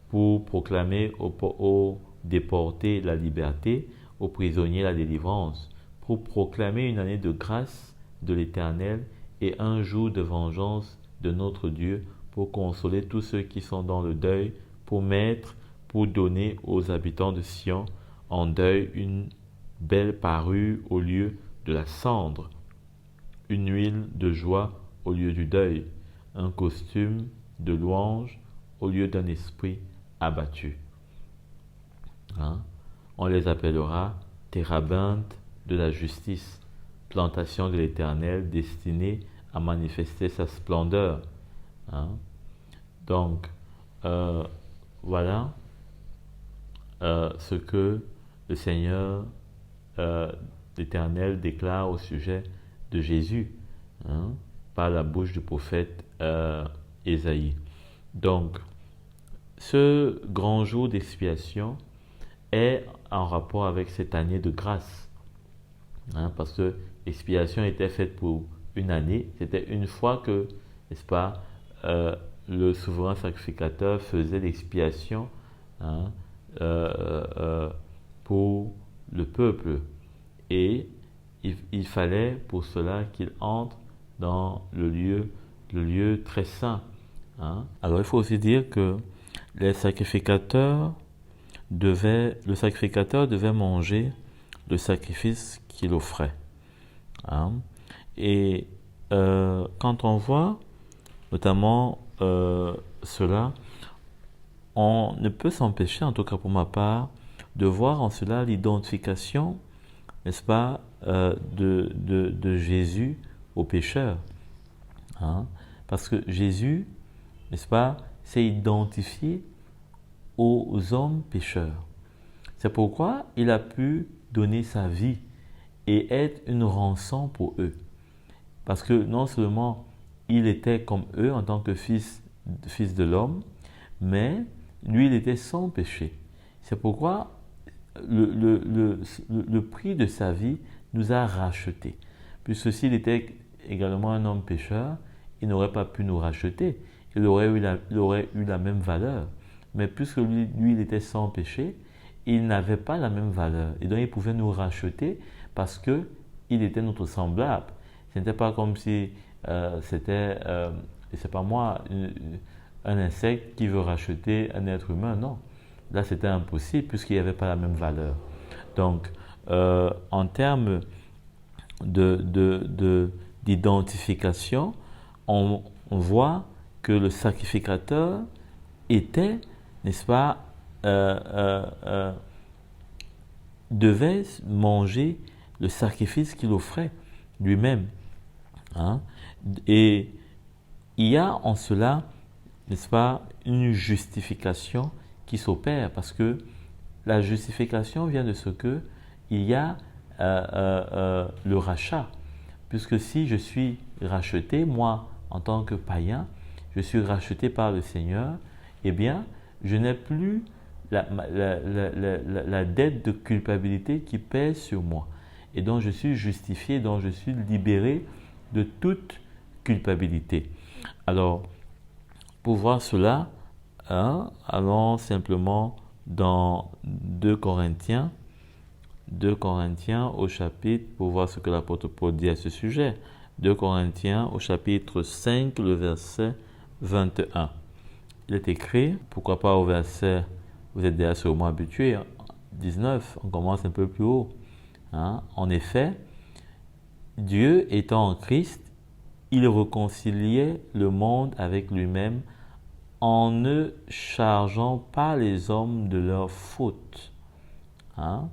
pour proclamer aux déportés la liberté, aux prisonniers la délivrance, pour proclamer une année de grâce de l'Éternel et un jour de vengeance de notre Dieu, pour consoler tous ceux qui sont dans le deuil, pour donner aux habitants de Sion en deuil une belle parure au lieu de la cendre, une huile de joie au lieu du deuil, un costume de louange au lieu d'un esprit abattu. On les appellera térabintes de la justice, plantation de l'Éternel destinée à manifester sa splendeur. Donc, voilà ce que le Seigneur, l'Éternel, déclare au sujet de Jésus par la bouche du prophète Ésaïe. Donc, ce grand jour d'expiation est en rapport avec cette année de grâce. Parce que l'expiation était faite pour une année. C'était une fois que, n'est-ce pas, le souverain sacrificateur faisait l'expiation pour le peuple. Et il fallait pour cela qu'il entre dans le lieu très saint. Alors il faut aussi dire que le sacrificateur devait manger le sacrifice qu'il offrait. Et quand on voit notamment cela, on ne peut s'empêcher, en tout cas pour ma part, de voir en cela l'identification, n'est-ce pas, de Jésus aux pécheurs. Parce que Jésus, n'est-ce pas, s'est identifié aux hommes pécheurs. C'est pourquoi il a pu donner sa vie et être une rançon pour eux. Parce que non seulement il était comme eux en tant que fils de l'homme, mais lui, il était sans péché. C'est pourquoi le prix de sa vie nous a rachetés. Puisque s'il était également un homme pécheur, il n'aurait pas pu nous racheter. Il aurait eu la même valeur. Mais puisque lui, il était sans péché, il n'avait pas la même valeur. Et donc, il pouvait nous racheter parce qu'il était notre semblable. Ce n'était pas comme si c'était, c'est pas moi, un insecte qui veut racheter un être humain. Non. Là, c'était impossible puisqu'il n'y avait pas la même valeur. Donc, en termes d'identification, on voit que le sacrificateur était, n'est-ce pas, devait manger le sacrifice qu'il offrait lui-même. Et il y a en cela, n'est-ce pas, une justification qui s'opère, parce que la justification vient de ce que il y a le rachat. Puisque si je suis racheté, moi, en tant que païen, je suis racheté par le Seigneur, eh bien, je n'ai plus la dette de culpabilité qui pèse sur moi. Et donc, je suis justifié, donc je suis libéré de toute culpabilité. Alors, pour voir cela, allons simplement dans 2 Corinthiens au chapitre, pour voir ce que l'apôtre Paul dit à ce sujet. 2 Corinthiens au chapitre 5, le verset 21. Il est écrit, pourquoi pas au verset, vous êtes déjà sûrement habitués, 19, on commence un peu plus haut. En effet, Dieu étant en Christ, il réconciliait le monde avec lui-même en ne chargeant pas les hommes de leurs fautes. Hein?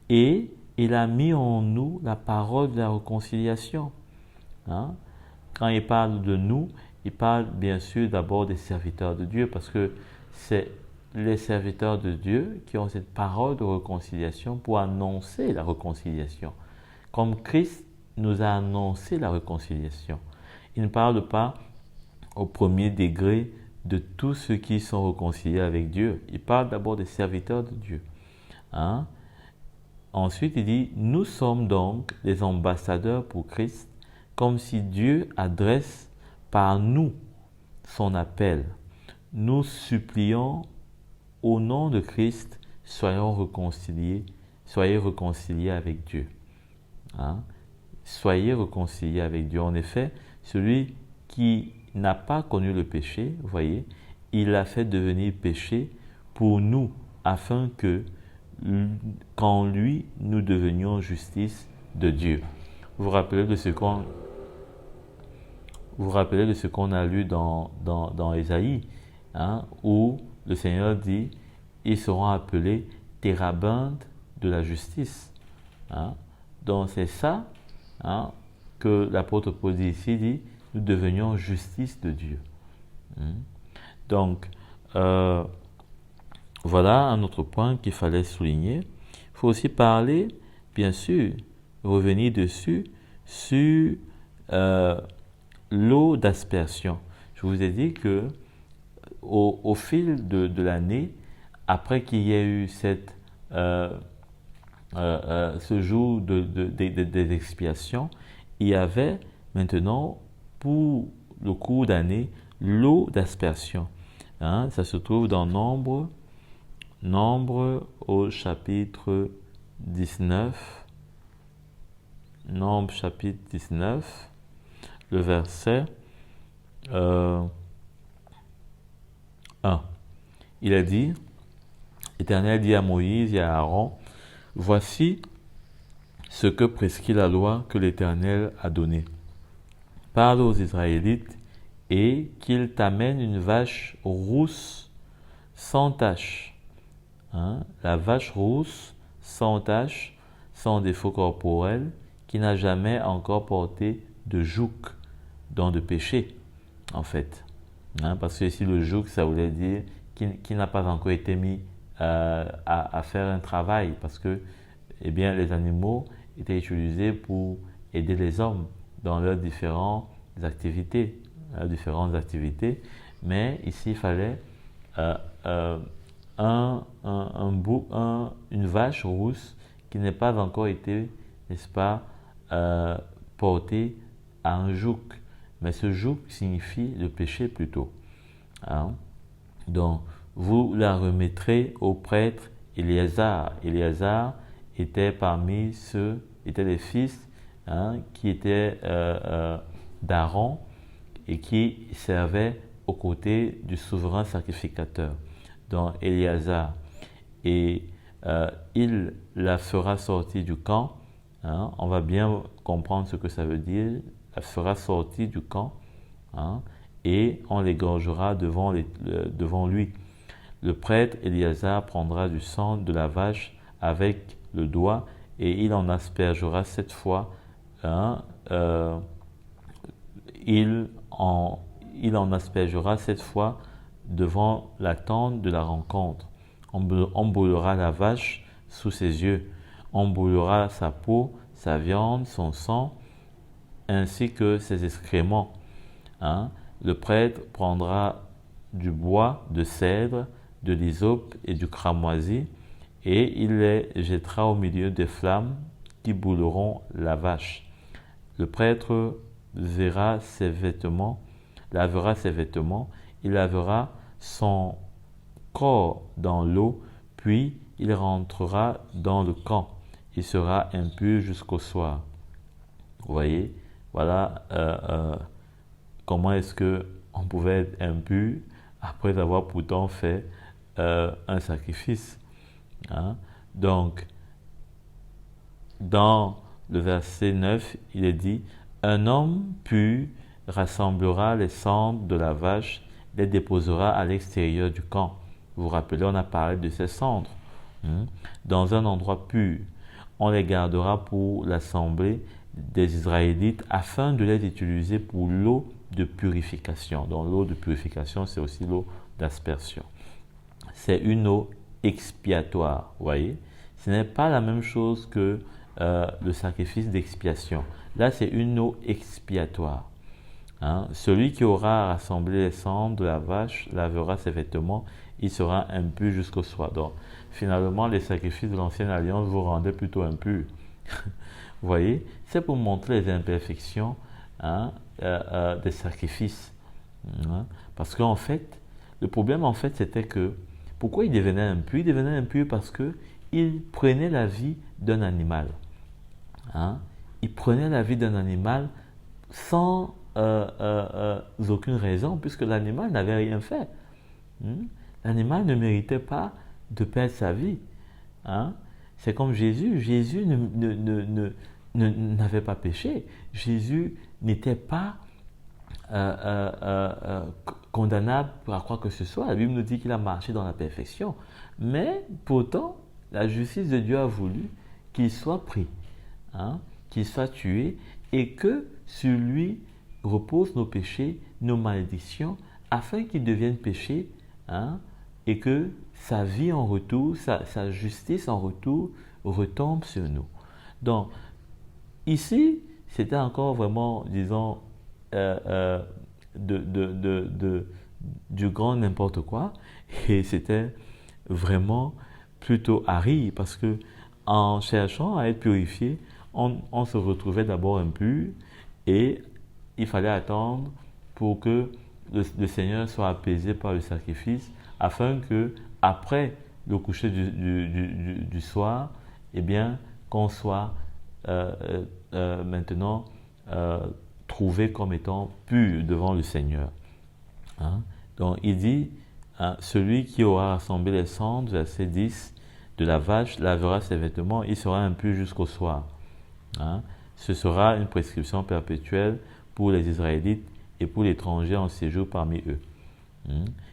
Et il a mis en nous la parole de la réconciliation. Hein? Quand il parle de nous, il parle bien sûr d'abord des serviteurs de Dieu, parce que c'est les serviteurs de Dieu qui ont cette parole de réconciliation pour annoncer la réconciliation. Comme Christ nous a annoncé la réconciliation. Il ne parle pas au premier degré de tous ceux qui sont réconciliés avec Dieu. Il parle d'abord des serviteurs de Dieu. Hein? Ensuite, il dit, nous sommes donc les ambassadeurs pour Christ, comme si Dieu adresse par nous son appel. Nous supplions au nom de Christ, soyez réconciliés avec Dieu. Hein? Soyez réconciliés avec Dieu. En effet, celui qui n'a pas connu le péché, vous voyez, il l'a fait devenir péché pour nous, afin que, qu'en lui, nous devenions justice de Dieu. Vous vous rappelez de ce qu'on a lu dans Ésaïe, hein, où le Seigneur dit, ils seront appelés térabintes de la justice. Hein. Donc c'est ça, hein, que l'apôtre Paul dit ici, dit, nous devenions justice de Dieu. Donc, voilà un autre point qu'il fallait souligner. Il faut aussi parler, bien sûr, revenir dessus, sur l'eau d'aspersion. Je vous ai dit que au fil de l'année, après qu'il y ait eu ce jour des expiations, il y avait maintenant, pour le cours d'année, l'eau d'aspersion. Hein, ça se trouve dans Nombre au chapitre 19. Nombre chapitre 19, le verset 1. Il a dit, l'Éternel dit à Moïse et à Aaron, voici ce que prescrit la loi que l'Éternel a donnée. Parle aux Israélites et qu'ils t'amènent une vache rousse sans tache. Hein? La vache rousse sans tache, sans défaut corporel, qui n'a jamais encore porté de joug, donc de péché, en fait. Hein? Parce que ici, le joug, ça voulait dire qui n'a pas encore été mis à faire un travail, parce que eh bien, les animaux étaient utilisés pour aider les hommes dans leurs différentes activités. Mais ici, il fallait une vache rousse qui n'ait pas encore été, n'est-ce pas, portée à un joug. Mais ce joug signifie le péché plutôt. Hein? Donc, vous la remettrez au prêtre Éléazar. Éléazar était parmi ceux, étaient les fils, hein, qui étaient d'Aaron et qui servaient aux côtés du souverain sacrificateur, donc Éléazar. Et il la fera sortir du camp. Hein, on va bien comprendre ce que ça veut dire. La fera sortir du camp, hein, et on l'égorgera devant lui. Le prêtre Éléazar prendra du sang de la vache avec le doigt et il en aspergera 7 fois. Hein, il en aspergera 7 fois devant la tente de la rencontre. On brûlera la vache sous ses yeux. On brûlera sa peau, sa viande, son sang, ainsi que ses excréments. Hein? Le prêtre prendra du bois de cèdre, de l'hysope et du cramoisi, et il les jettera au milieu des flammes qui brûleront la vache. Le prêtre lavera ses vêtements, il lavera son corps dans l'eau, puis il rentrera dans le camp. Il sera impur jusqu'au soir. Vous voyez, voilà comment est-ce qu'on pouvait être impur après avoir pourtant fait un sacrifice. Hein? Donc, dans le verset 9, il est dit, un homme pur rassemblera les cendres de la vache, les déposera à l'extérieur du camp. Vous vous rappelez, on a parlé de ces cendres, dans un endroit pur. On les gardera pour l'assemblée des Israélites afin de les utiliser pour l'eau de purification. Donc l'eau de purification, c'est aussi l'eau d'aspersion. C'est une eau expiatoire, vous voyez. Ce n'est pas la même chose que le sacrifice d'expiation. Là, c'est une eau expiatoire. Celui qui aura rassemblé les cendres de la vache lavera ses vêtements, il sera impur jusqu'au soir. Donc, finalement, les sacrifices de l'ancienne alliance vous rendaient plutôt impurs. Vous voyez, c'est pour montrer les imperfections des sacrifices. Parce qu'en fait, le problème, en fait, c'était que, pourquoi il devenait impur? Il devenait impur parce qu'il prenait la vie d'un animal. Il prenait la vie d'un animal sans aucune raison, puisque l'animal n'avait rien fait. L'animal ne méritait pas de perdre sa vie. C'est comme Jésus. Jésus n'avait pas péché. Jésus n'était pas condamnable à quoi que ce soit. La Bible nous dit qu'il a marché dans la perfection. Mais pourtant, la justice de Dieu a voulu qu'il soit pris, qu'il soit tué, et que sur lui reposent nos péchés, nos malédictions, afin qu'il devienne péché, et que sa vie en retour, sa justice en retour retombe sur nous. Donc, ici, c'était encore vraiment, disons, du grand n'importe quoi, et c'était vraiment plutôt à rire, parce que en cherchant à être purifié, on se retrouvait d'abord impur, et il fallait attendre pour que le Seigneur soit apaisé par le sacrifice, afin que, après le coucher du soir, eh bien, qu'on soit maintenant trouvé comme étant pur devant le Seigneur. Donc, il dit, celui qui aura rassemblé les cendres, verset 10, de la vache lavera ses vêtements, il sera impur jusqu'au soir. Ce sera une prescription perpétuelle pour les Israélites et pour l'étranger en séjour parmi eux.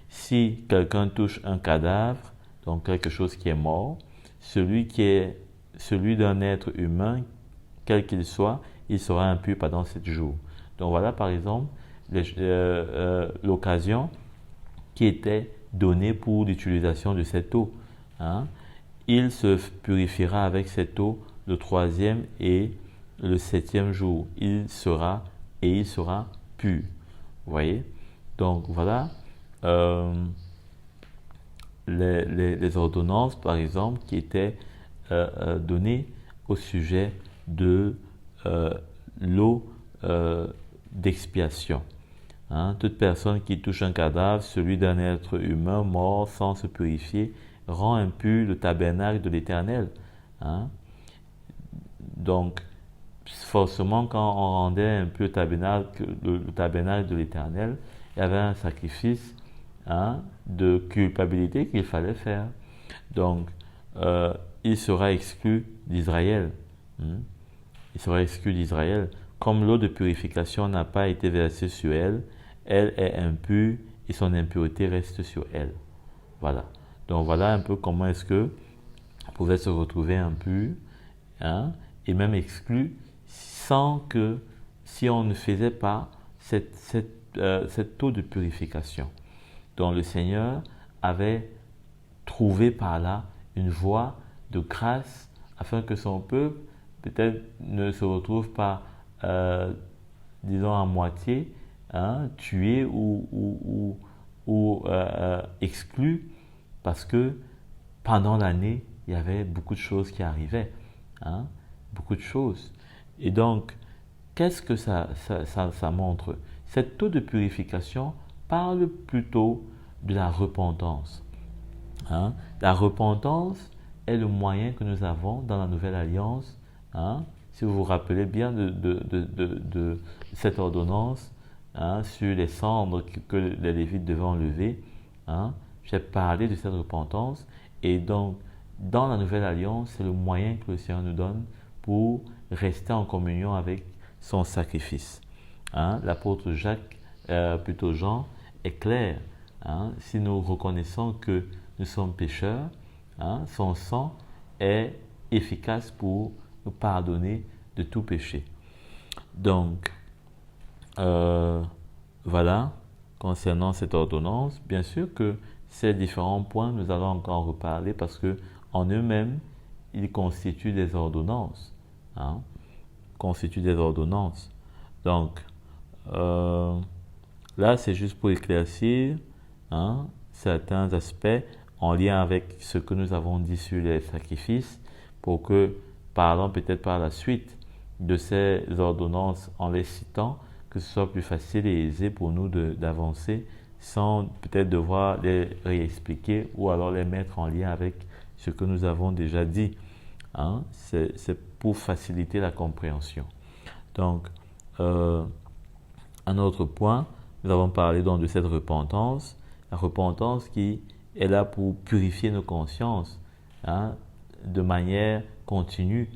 Si quelqu'un touche un cadavre, donc quelque chose qui est mort, celui d'un être humain, quel qu'il soit, il sera impur pendant 7 jours. Donc voilà par exemple l'occasion qui était donnée pour l'utilisation de cette eau. Il se purifiera avec cette eau le 3e et le 7e jour. Il sera pur. Vous voyez? Donc voilà les ordonnances, par exemple, qui étaient données au sujet de l'eau d'expiation. Toute personne qui touche un cadavre, celui d'un être humain mort sans se purifier, rend impur le tabernacle de l'Éternel. Donc, forcément, quand on rendait impur le tabernacle de l'Éternel, il y avait un sacrifice de culpabilité qu'il fallait faire. Donc, il sera exclu d'Israël. Il sera exclu d'Israël. Comme l'eau de purification n'a pas été versée sur elle, elle est impure et son impureté reste sur elle. Voilà. Donc voilà un peu comment est-ce que on pouvait se retrouver impur et même exclu sans que, si on ne faisait pas cette eau de purification. Donc le Seigneur avait trouvé par là une voie de grâce afin que son peuple peut-être ne se retrouve pas, disons à moitié, tué ou exclu, parce que pendant l'année, il y avait beaucoup de choses qui arrivaient. Beaucoup de choses. Et donc, qu'est-ce que ça montre? Cette eau de purification parle plutôt de la repentance. La repentance est le moyen que nous avons dans la Nouvelle Alliance. Si vous vous rappelez bien de cette ordonnance sur les cendres que les Lévites devaient enlever, j'ai parlé de cette repentance. Et donc, dans la Nouvelle Alliance, c'est le moyen que le Seigneur nous donne pour rester en communion avec son sacrifice. L'apôtre plutôt Jean, est clair. Si nous reconnaissons que nous sommes pécheurs, son sang est efficace pour nous pardonner de tout péché. Donc, voilà, concernant cette ordonnance, bien sûr que ces différents points, nous allons encore en reparler parce que en eux-mêmes, ils constituent des ordonnances. Donc, là, c'est juste pour éclaircir certains aspects en lien avec ce que nous avons dit sur les sacrifices, pour que, parlant peut-être par la suite de ces ordonnances en les citant, que ce soit plus facile et aisé pour nous d'avancer sans peut-être devoir les réexpliquer ou alors les mettre en lien avec ce que nous avons déjà dit. C'est pour faciliter la compréhension. Donc, un autre point, nous avons parlé donc de cette repentance, la repentance qui est là pour purifier nos consciences de manière continue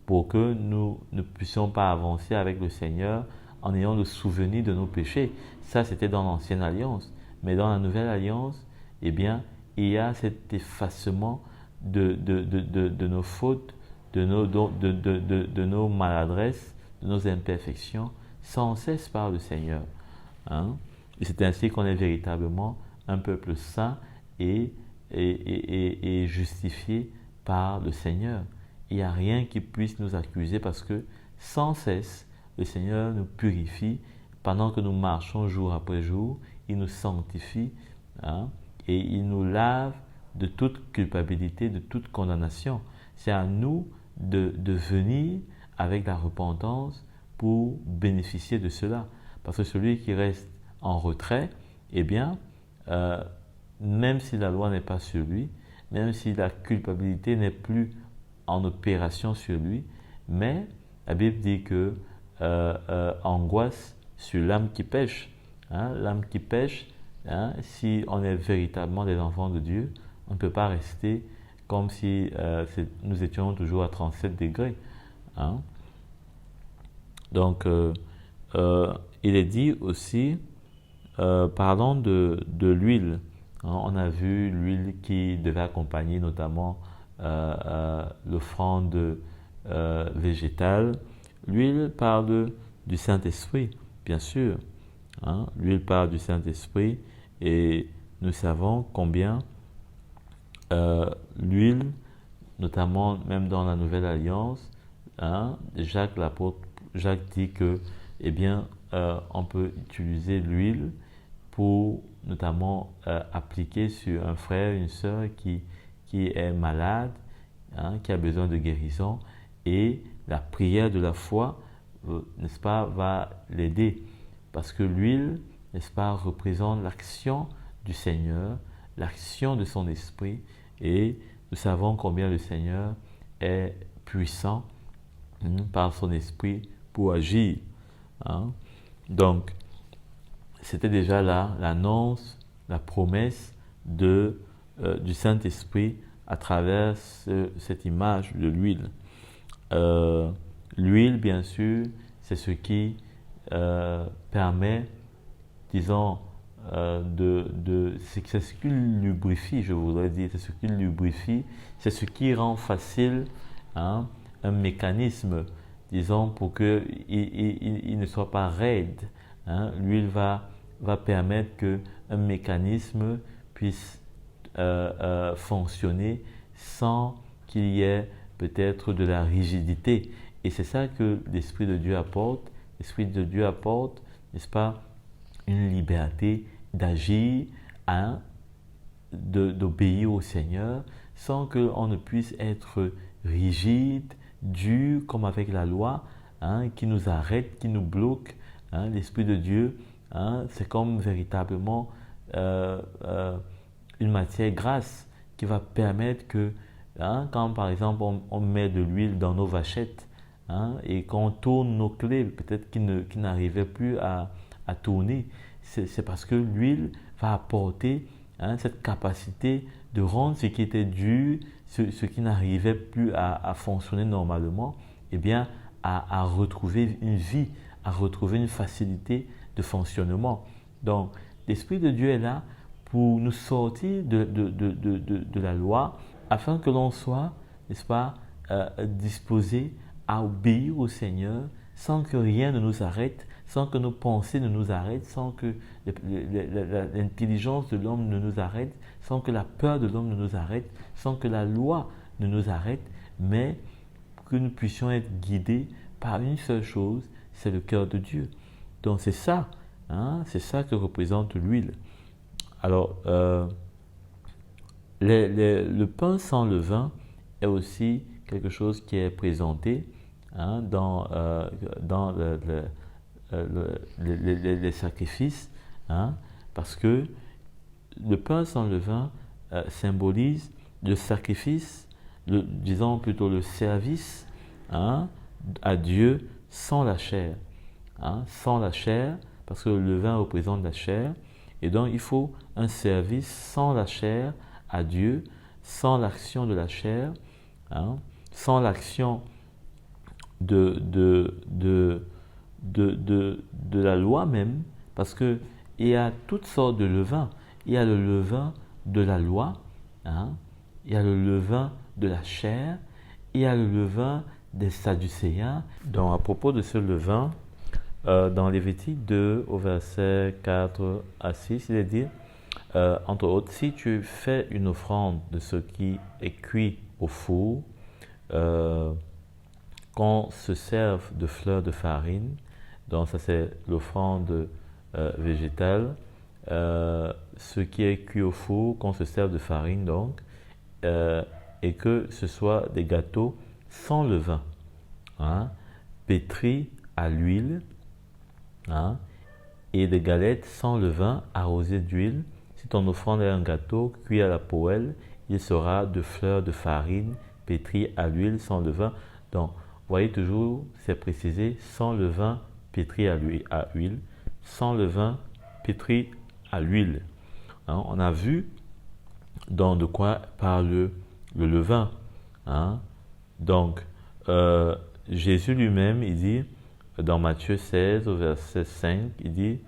pour que nous ne puissions pas avancer avec le Seigneur en ayant le souvenir de nos péchés. Ça, c'était dans l'ancienne alliance. Mais dans la nouvelle alliance, eh bien, il y a cet effacement de nos fautes, de nos maladresses, de nos imperfections, sans cesse par le Seigneur. Et c'est ainsi qu'on est véritablement un peuple saint et justifié par le Seigneur. Il n'y a rien qui puisse nous accuser parce que sans cesse, le Seigneur nous purifie pendant que nous marchons jour après jour. Il nous sanctifie et il nous lave de toute culpabilité, de toute condamnation. C'est à nous de venir avec la repentance pour bénéficier de cela. Parce que celui qui reste en retrait, eh bien, même si la loi n'est pas sur lui, même si la culpabilité n'est plus en opération sur lui, mais la Bible dit que angoisse sur l'âme qui pêche. L'âme qui pêche, si on est véritablement des enfants de Dieu, on ne peut pas rester comme si nous étions toujours à 37 degrés. Donc, il est dit aussi, parlant de l'huile, on a vu l'huile qui devait accompagner notamment l'offrande végétale. L'huile parle du Saint-Esprit, bien sûr. L'huile parle du Saint-Esprit et nous savons combien l'huile, notamment même dans la Nouvelle Alliance, l'apôtre Jacques dit que, eh bien, on peut utiliser l'huile pour notamment appliquer sur un frère, une sœur qui est malade, qui a besoin de guérison, et la prière de la foi, n'est-ce pas, va l'aider. Parce que l'huile, n'est-ce pas, représente l'action du Seigneur, l'action de son esprit, et nous savons combien le Seigneur est puissant par son esprit pour agir. Donc, c'était déjà là l'annonce, la promesse du Saint-Esprit à travers cette image de l'huile. L'huile, bien sûr, c'est ce qui permet, disons, c'est ce qui lubrifie, je voudrais dire, c'est ce qui lubrifie, c'est ce qui rend facile un mécanisme, disons, pour qu'il ne soit pas raide. L'huile va permettre qu'un mécanisme puisse fonctionner sans qu'il y ait peut-être de la rigidité. Et c'est ça que l'Esprit de Dieu apporte. L'Esprit de Dieu apporte, n'est-ce pas, une liberté d'agir, d'obéir au Seigneur, sans qu'on ne puisse être rigide, dur, comme avec la loi, qui nous arrête, qui nous bloque. L'Esprit de Dieu, c'est comme véritablement une matière grasse qui va permettre que, quand par exemple on met de l'huile dans nos vachettes et qu'on tourne nos clés, peut-être qui n'arrivaient plus à tourner, c'est parce que l'huile va apporter cette capacité de rendre ce qui était dur, ce qui n'arrivait plus à fonctionner normalement, eh bien, à retrouver une vie, à retrouver une facilité de fonctionnement. Donc, l'Esprit de Dieu est là pour nous sortir de la loi afin que l'on soit, n'est-ce pas, disposé à obéir au Seigneur sans que rien ne nous arrête, sans que nos pensées ne nous arrêtent, sans que l'intelligence de l'homme ne nous arrête, sans que la peur de l'homme ne nous arrête, sans que la loi ne nous arrête, mais que nous puissions être guidés par une seule chose, c'est le cœur de Dieu. Donc c'est ça, c'est ça que représente l'huile. Alors, le pain sans levain est aussi quelque chose qui est présenté dans les sacrifices, parce que le pain sans levain symbolise le sacrifice, disons plutôt le service à Dieu sans la chair. Sans la chair, parce que le levain représente la chair, et donc il faut un service sans la chair à Dieu, sans l'action de la chair, sans l'action de la loi même, parce qu'il y a toutes sortes de levains. Il y a le levain de la loi, il y a le levain de la chair, il y a le levain des Sadducéens. Donc à propos de ce levain, dans Lévitique 2 au verset 4 à 6, il est dit, entre autres, si tu fais une offrande de ce qui est cuit au four, qu'on se serve de fleurs de farine, donc ça c'est l'offrande végétale, ce qui est cuit au four, qu'on se serve de farine donc, et que ce soit des gâteaux sans levain, pétris à l'huile, et des galettes sans levain arrosées d'huile. Si ton offrande est un gâteau cuit à la poêle, il sera de fleurs de farine pétries à l'huile sans levain. Donc, vous voyez toujours, c'est précisé, sans levain pétri à l'huile, sans levain pétri à l'huile. On a vu donc de quoi parle le levain. Donc, Jésus lui-même, il dit, dans Matthieu 16, au verset 5, il dit,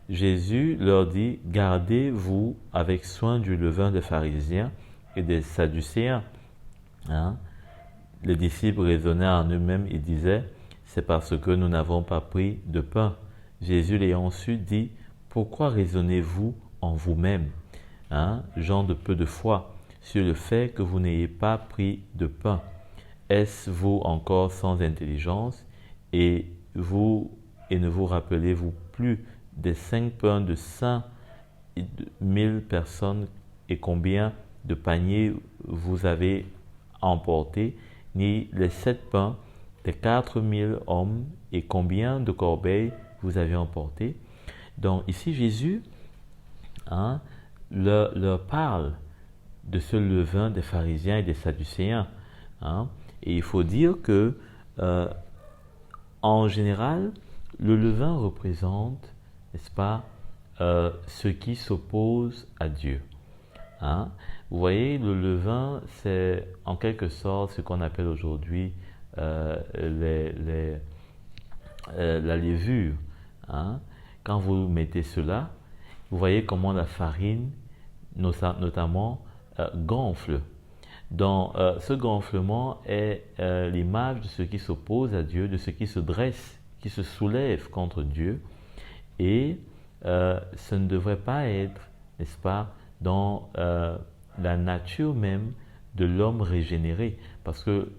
Jésus leur dit, gardez-vous avec soin du levain des pharisiens et des sadducéens. Les disciples raisonnaient en eux-mêmes et disaient, c'est parce que nous n'avons pas pris de pain. Jésus l'ayant su dit, pourquoi raisonnez-vous en vous-même, gens de peu de foi, sur le fait que vous n'ayez pas pris de pain? Est-ce vous encore sans intelligence, et ne vous rappelez-vous plus des 5 pains de 5 000 personnes, et combien de paniers vous avez emportés, ni les 7 pains des 4 000 hommes, et combien de corbeilles vous avez emportés? Donc ici Jésus leur parle de ce levain des pharisiens et des sadducéens. Et il faut dire que en général, le levain représente, n'est-ce pas, ce qui s'oppose à Dieu. Vous voyez, le levain, c'est en quelque sorte ce qu'on appelle aujourd'hui la levure. Quand vous mettez cela, vous voyez comment la farine, notamment, gonfle. Donc, ce gonflement est l'image de ce qui s'oppose à Dieu, de ce qui se dresse, qui se soulève contre Dieu. Et ce ne devrait pas être, n'est-ce pas, dans la nature même de l'homme régénéré. Parce que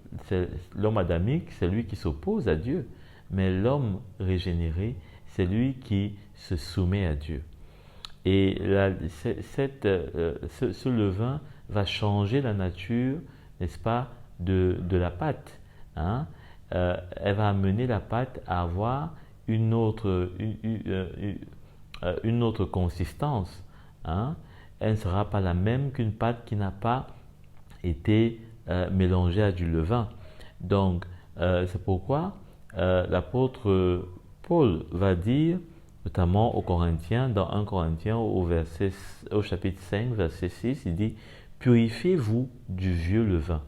l'homme adamique, c'est lui qui s'oppose à Dieu. Mais l'homme régénéré, c'est lui qui se soumet à Dieu. Et ce levain va changer la nature, n'est-ce pas, de la pâte. Elle va amener la pâte à avoir une autre consistance. Elle ne sera pas la même qu'une pâte qui n'a pas été mélangée à du levain. Donc, c'est pourquoi l'apôtre Paul va dire, notamment aux Corinthiens, dans 1 Corinthiens au chapitre 5, verset 6, il dit « Purifiez-vous du vieux levain ».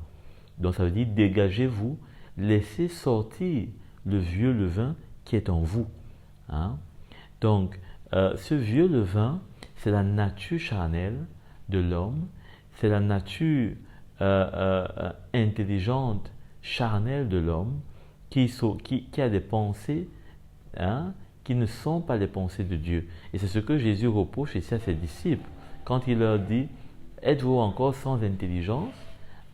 Donc ça veut dire « Dégagez-vous laissez sortir le vieux levain qui est en vous. Hein? Donc, ce vieux levain, c'est la nature charnelle de l'homme, c'est la nature intelligente, charnelle de l'homme, qui a des pensées, hein, qui ne sont pas les pensées de Dieu. Et c'est ce que Jésus reproche ici à ses disciples, quand il leur dit, êtes-vous encore sans intelligence?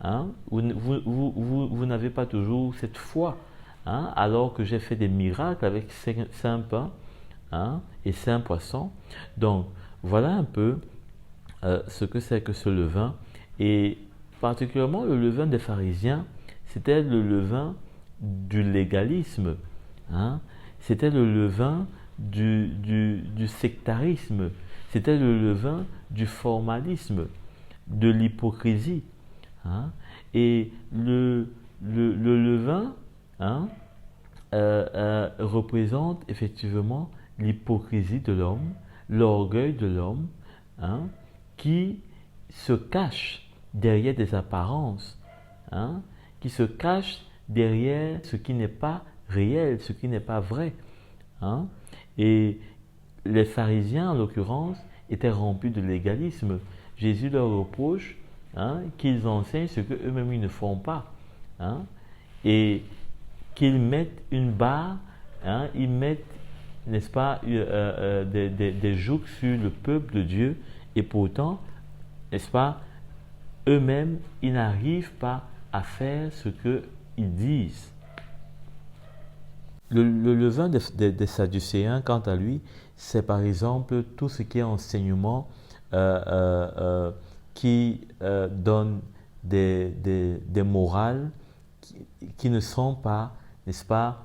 Hein? Vous n'avez pas toujours cette foi, hein, alors que j'ai fait des miracles avec 5 pains, hein, et 5 poissons. Donc, voilà un peu ce que c'est que ce levain. Et particulièrement le levain des pharisiens, c'était le levain du légalisme. Hein? C'était le levain du sectarisme. C'était le levain du formalisme, de l'hypocrisie. Hein? Et le levain, hein, représente effectivement l'hypocrisie de l'homme, l'orgueil de l'homme, hein, qui se cache derrière des apparences, hein, qui se cache derrière ce qui n'est pas réel, ce qui n'est pas vrai. Hein. Et les pharisiens, en l'occurrence, étaient remplis de légalisme. Jésus leur reproche, hein, qu'ils enseignent ce qu'eux-mêmes ils ne font pas. Hein, et qu'ils mettent une barre, hein, ils mettent, n'est-ce pas, des jougs sur le peuple de Dieu, et pourtant, n'est-ce pas, eux-mêmes, ils n'arrivent pas à faire ce qu'ils disent. Le levain des Sadducéens, quant à lui, c'est par exemple tout ce qui est enseignement qui donne des morales qui ne sont pas, n'est-ce pas,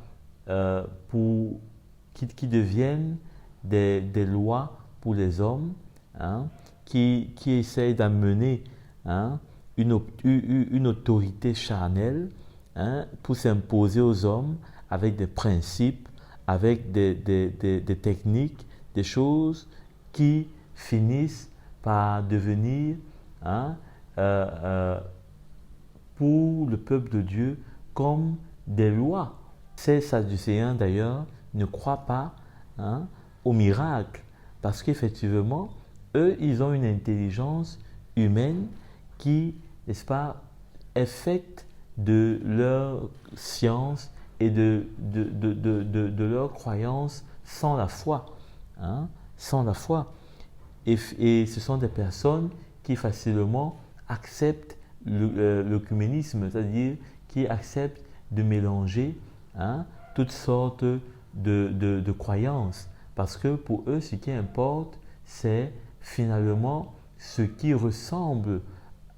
qui deviennent des lois pour les hommes, hein, qui essayent d'amener, hein, une autorité charnelle, hein, pour s'imposer aux hommes avec des principes, avec des techniques, des choses qui finissent par devenir, hein, pour le peuple de Dieu comme des lois. Ces Sadducéens d'ailleurs ne croient pas, hein, au miracle, parce qu'effectivement, eux, ils ont une intelligence humaine qui, n'est-ce pas, est faite de leur science et de leur croyance sans la foi. Hein, sans la foi. Et ce sont des personnes qui facilement acceptent l'œcuménisme, c'est-à-dire qui acceptent de mélanger, hein, toutes sortes de croyances. Parce que pour eux, ce qui importe, c'est finalement ce qui ressemble,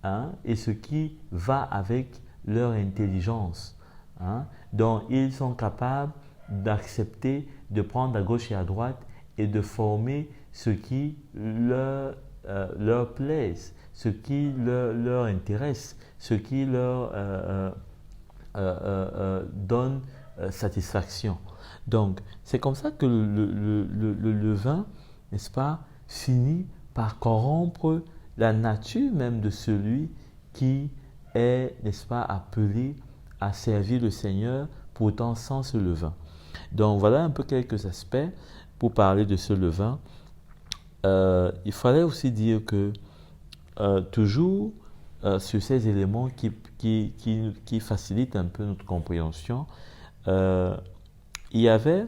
hein, et ce qui va avec leur intelligence. Hein. Donc, ils sont capables d'accepter, de prendre à gauche et à droite et de former ce qui leur plaise, ce qui leur intéresse, ce qui leur donne satisfaction. Donc, c'est comme ça que le levain, n'est-ce pas, finit par corrompre la nature même de celui qui est, n'est-ce pas, appelé à servir le Seigneur, pourtant sans ce levain. Donc, voilà un peu quelques aspects pour parler de ce levain. Il fallait aussi dire que toujours sur ces éléments qui facilitent un peu notre compréhension, il y avait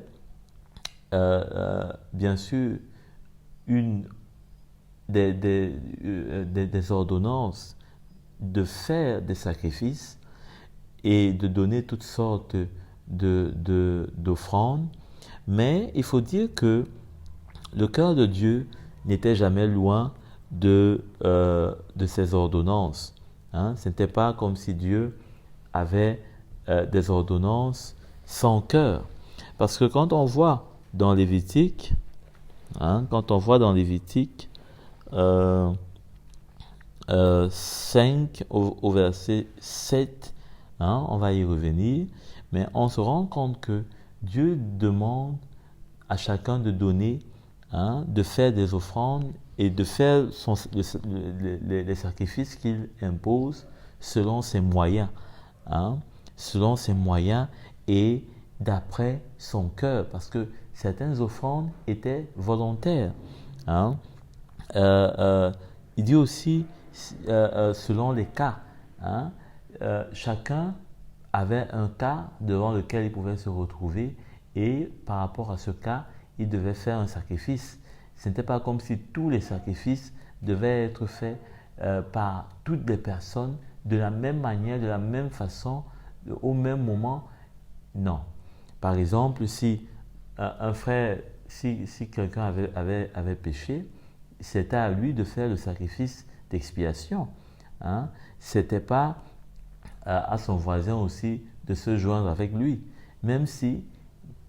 bien sûr des ordonnances de faire des sacrifices et de donner toutes sortes d'offrandes, mais il faut dire que le cœur de Dieu n'était jamais loin de ces ordonnances. Hein. Ce n'était pas comme si Dieu avait des ordonnances sans cœur. Parce que quand on voit dans Lévitique, hein, 5 au verset 7, hein, on va y revenir, mais on se rend compte que Dieu demande à chacun de donner, hein, de faire des offrandes et de faire les sacrifices qu'il impose selon ses moyens. Hein. selon ses moyens et d'après son cœur, parce que certaines offrandes étaient volontaires. Hein. Il dit aussi selon les cas. Hein, chacun avait un cas devant lequel il pouvait se retrouver et par rapport à ce cas, il devait faire un sacrifice. Ce n'était pas comme si tous les sacrifices devaient être faits par toutes les personnes de la même manière, de la même façon, au même moment. Non. Par exemple, si un frère, si quelqu'un avait péché, c'était à lui de faire le sacrifice d'expiation. Hein. Ce n'était pas à son voisin aussi de se joindre avec lui, même si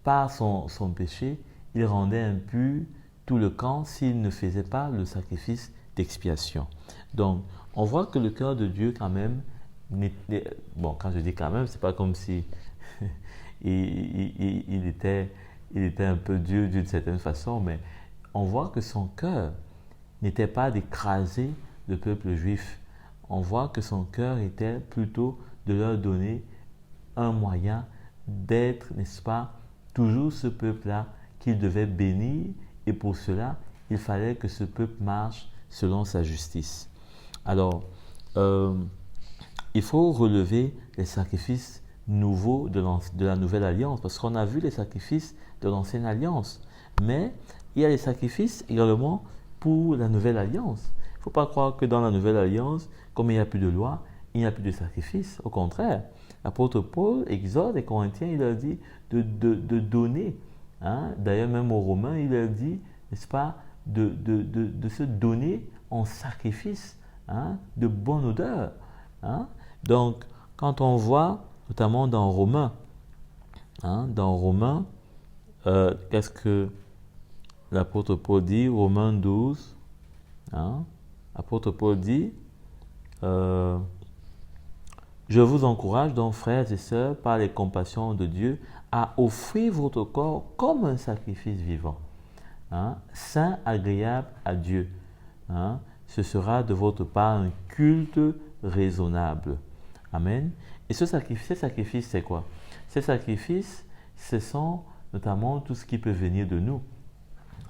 par son péché, il rendait impur tout le camp s'il ne faisait pas le sacrifice d'expiation. Donc, on voit que le cœur de Dieu quand même, bon, quand je dis quand même, c'est pas comme si il était un peu Dieu d'une certaine façon, mais on voit que son cœur n'était pas d'écraser le peuple juif. On voit que son cœur était plutôt de leur donner un moyen d'être, n'est-ce pas, toujours ce peuple-là qu'il devait bénir, et pour cela, il fallait que ce peuple marche selon sa justice. Alors, il faut relever les sacrifices nouveaux de la nouvelle alliance, parce qu'on a vu les sacrifices de l'ancienne alliance, mais il y a les sacrifices également pour la nouvelle alliance. Il ne faut pas croire que dans la nouvelle alliance, comme il n'y a plus de loi, il n'y a plus de sacrifice. Au contraire, l'apôtre Paul exhorte les Corinthiens, il leur dit de donner. Hein? D'ailleurs, même aux Romains, il leur dit, n'est-ce pas, de se donner en sacrifice, hein, de bonne odeur. Hein? Donc, quand on voit, notamment dans Romains, qu'est-ce que l'apôtre Paul dit, Romains 12, hein? L'apôtre Paul dit, je vous encourage donc, frères et sœurs, par les compassions de Dieu, à offrir votre corps comme un sacrifice vivant, hein, saint, agréable à Dieu. Hein. Ce sera de votre part un culte raisonnable. Amen. Et ces sacrifices, c'est quoi? Ces sacrifices, ce sont notamment tout ce qui peut venir de nous.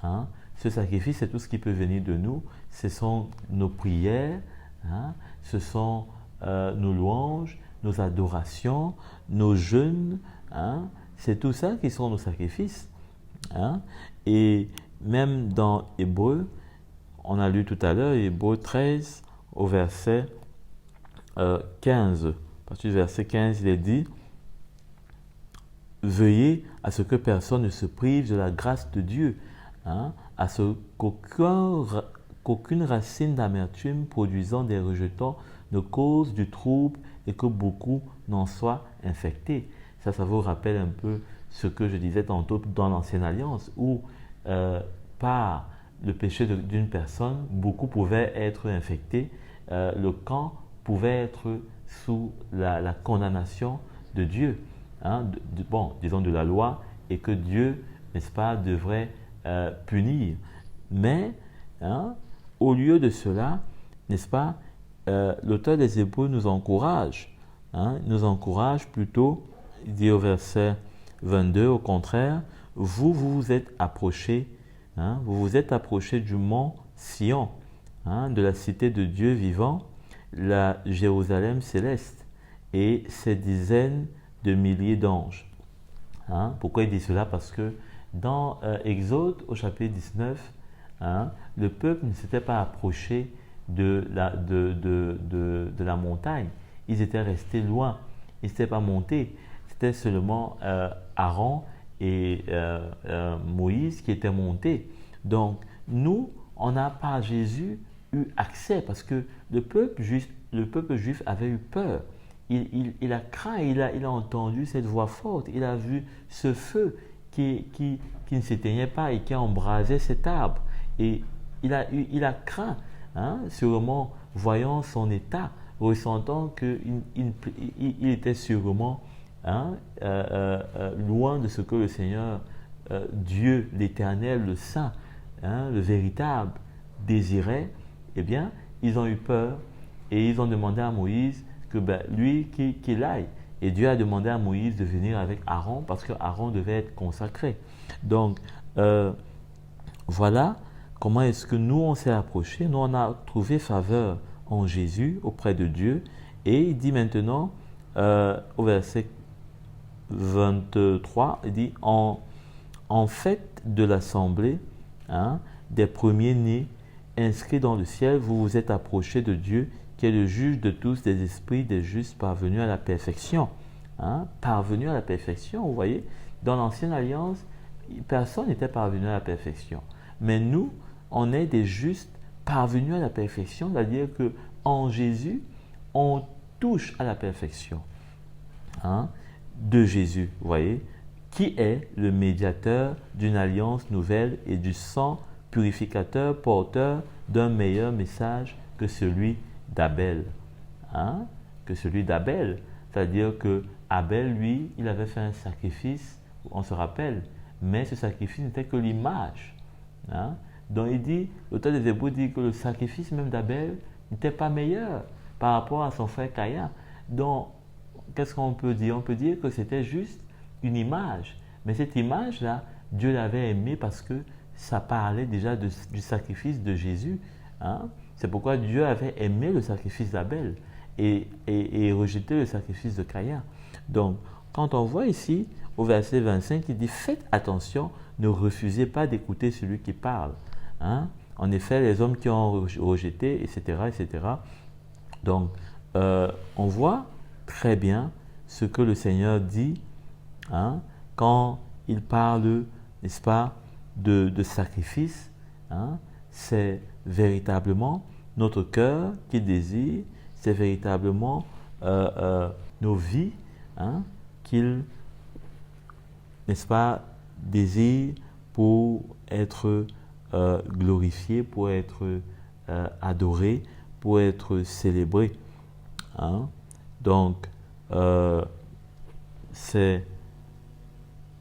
Hein. Ce sacrifice, c'est tout ce qui peut venir de nous. Ce sont nos prières, hein, ce sont nos louanges, nos adorations, nos jeûnes. Hein. C'est tout ça qui sont nos sacrifices. Hein. Et même dans Hébreux, on a lu tout à l'heure, Hébreux 13, au verset 15. À partir du verset 15, il est dit « Veuillez à ce que personne ne se prive de la grâce de Dieu, hein, à ce qu'aucune racine d'amertume produisant des rejetons ne cause du trouble et que beaucoup n'en soient infectés. » Ça vous rappelle un peu ce que je disais tantôt dans l'Ancienne Alliance, où par le péché d'une personne, beaucoup pouvaient être infectés. Le camp pouvait être sous la condamnation de Dieu, hein, disons de la loi, et que Dieu, n'est-ce pas, devrait punir. Mais, hein, au lieu de cela, n'est-ce pas, l'auteur des Hébreux nous encourage, hein, plutôt, il dit au verset 22, au contraire, vous vous êtes approchés, hein, du mont Sion, hein, de la cité de Dieu vivant, la Jérusalem céleste, et ses dizaines de milliers d'anges. Hein, pourquoi il dit cela? Parce que dans Exode, au chapitre 19, hein, le peuple ne s'était pas approché de la montagne. Ils étaient restés loin. Ils n'étaient pas montés. C'était seulement Aaron et Moïse qui étaient montés. Donc, nous, on n'a par Jésus eu accès parce que le peuple juif avait eu peur. Il a craint, il a entendu cette voix forte. Il a vu ce feu qui ne s'éteignait pas et qui embrasait cet arbre. Et il a craint, hein, sûrement voyant son état, ressentant qu'il était sûrement, hein, loin de ce que le Seigneur, Dieu, l'Éternel, le Saint, hein, le véritable, désirait. Eh bien, ils ont eu peur et ils ont demandé à Moïse que lui qu'il aille. Et Dieu a demandé à Moïse de venir avec Aaron parce que Aaron devait être consacré. Donc, voilà comment est-ce que nous, on s'est approché. Nous, on a trouvé faveur en Jésus auprès de Dieu. Et il dit maintenant, au verset 23, il dit, en fait de l'assemblée, des premiers-nés inscrits dans le ciel, vous vous êtes approchés de Dieu, qui est le juge de tous, des esprits des justes parvenus à la perfection. Parvenus à la perfection, vous voyez, dans l'ancienne alliance, personne n'était parvenu à la perfection. Mais nous, on est des justes parvenus à la perfection, c'est-à-dire qu'en Jésus, on touche à la perfection de Jésus, vous voyez, qui est le médiateur d'une alliance nouvelle et du sang purificateur porteur d'un meilleur message que celui d'Abel. Que celui d'Abel. C'est-à-dire que Abel, lui, il avait fait un sacrifice, on se rappelle, mais ce sacrifice n'était que l'image. Donc il dit, l'auteur des Hébreux dit que le sacrifice même d'Abel n'était pas meilleur par rapport à son frère Caïn. Donc, qu'est-ce qu'on peut dire? On peut dire que c'était juste une image. Mais cette image-là, Dieu l'avait aimée parce que ça parlait déjà du sacrifice de Jésus. C'est pourquoi Dieu avait aimé le sacrifice d'Abel et rejeté le sacrifice de Caïn. Donc, quand on voit ici, au verset 25, il dit « Faites attention, ne refusez pas d'écouter celui qui parle. » En effet, les hommes qui ont rejeté, etc., etc. Donc, on voit très bien ce que le Seigneur dit quand il parle, n'est-ce pas, de sacrifice. C'est véritablement notre cœur qui désire, c'est véritablement nos vies qu'il, n'est-ce pas, désire pour être glorifié, pour être adoré, pour être célébré. Donc, c'est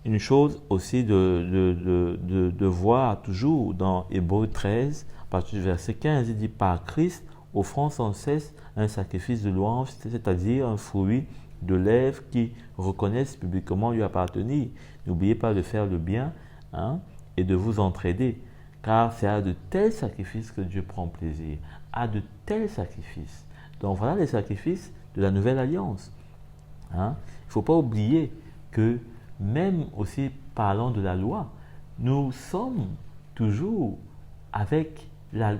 une chose aussi de voir toujours dans Hébreux 13, à partir du verset 15, il dit « Par Christ, offrant sans cesse un sacrifice de louange, c'est-à-dire un fruit de lèvres qui reconnaissent publiquement lui appartenir. N'oubliez pas de faire le bien et de vous entraider, car c'est à de tels sacrifices que Dieu prend plaisir, à de tels sacrifices. » Donc voilà les sacrifices de la nouvelle alliance. Il ne faut pas oublier que même aussi parlant de la loi, nous sommes toujours avec la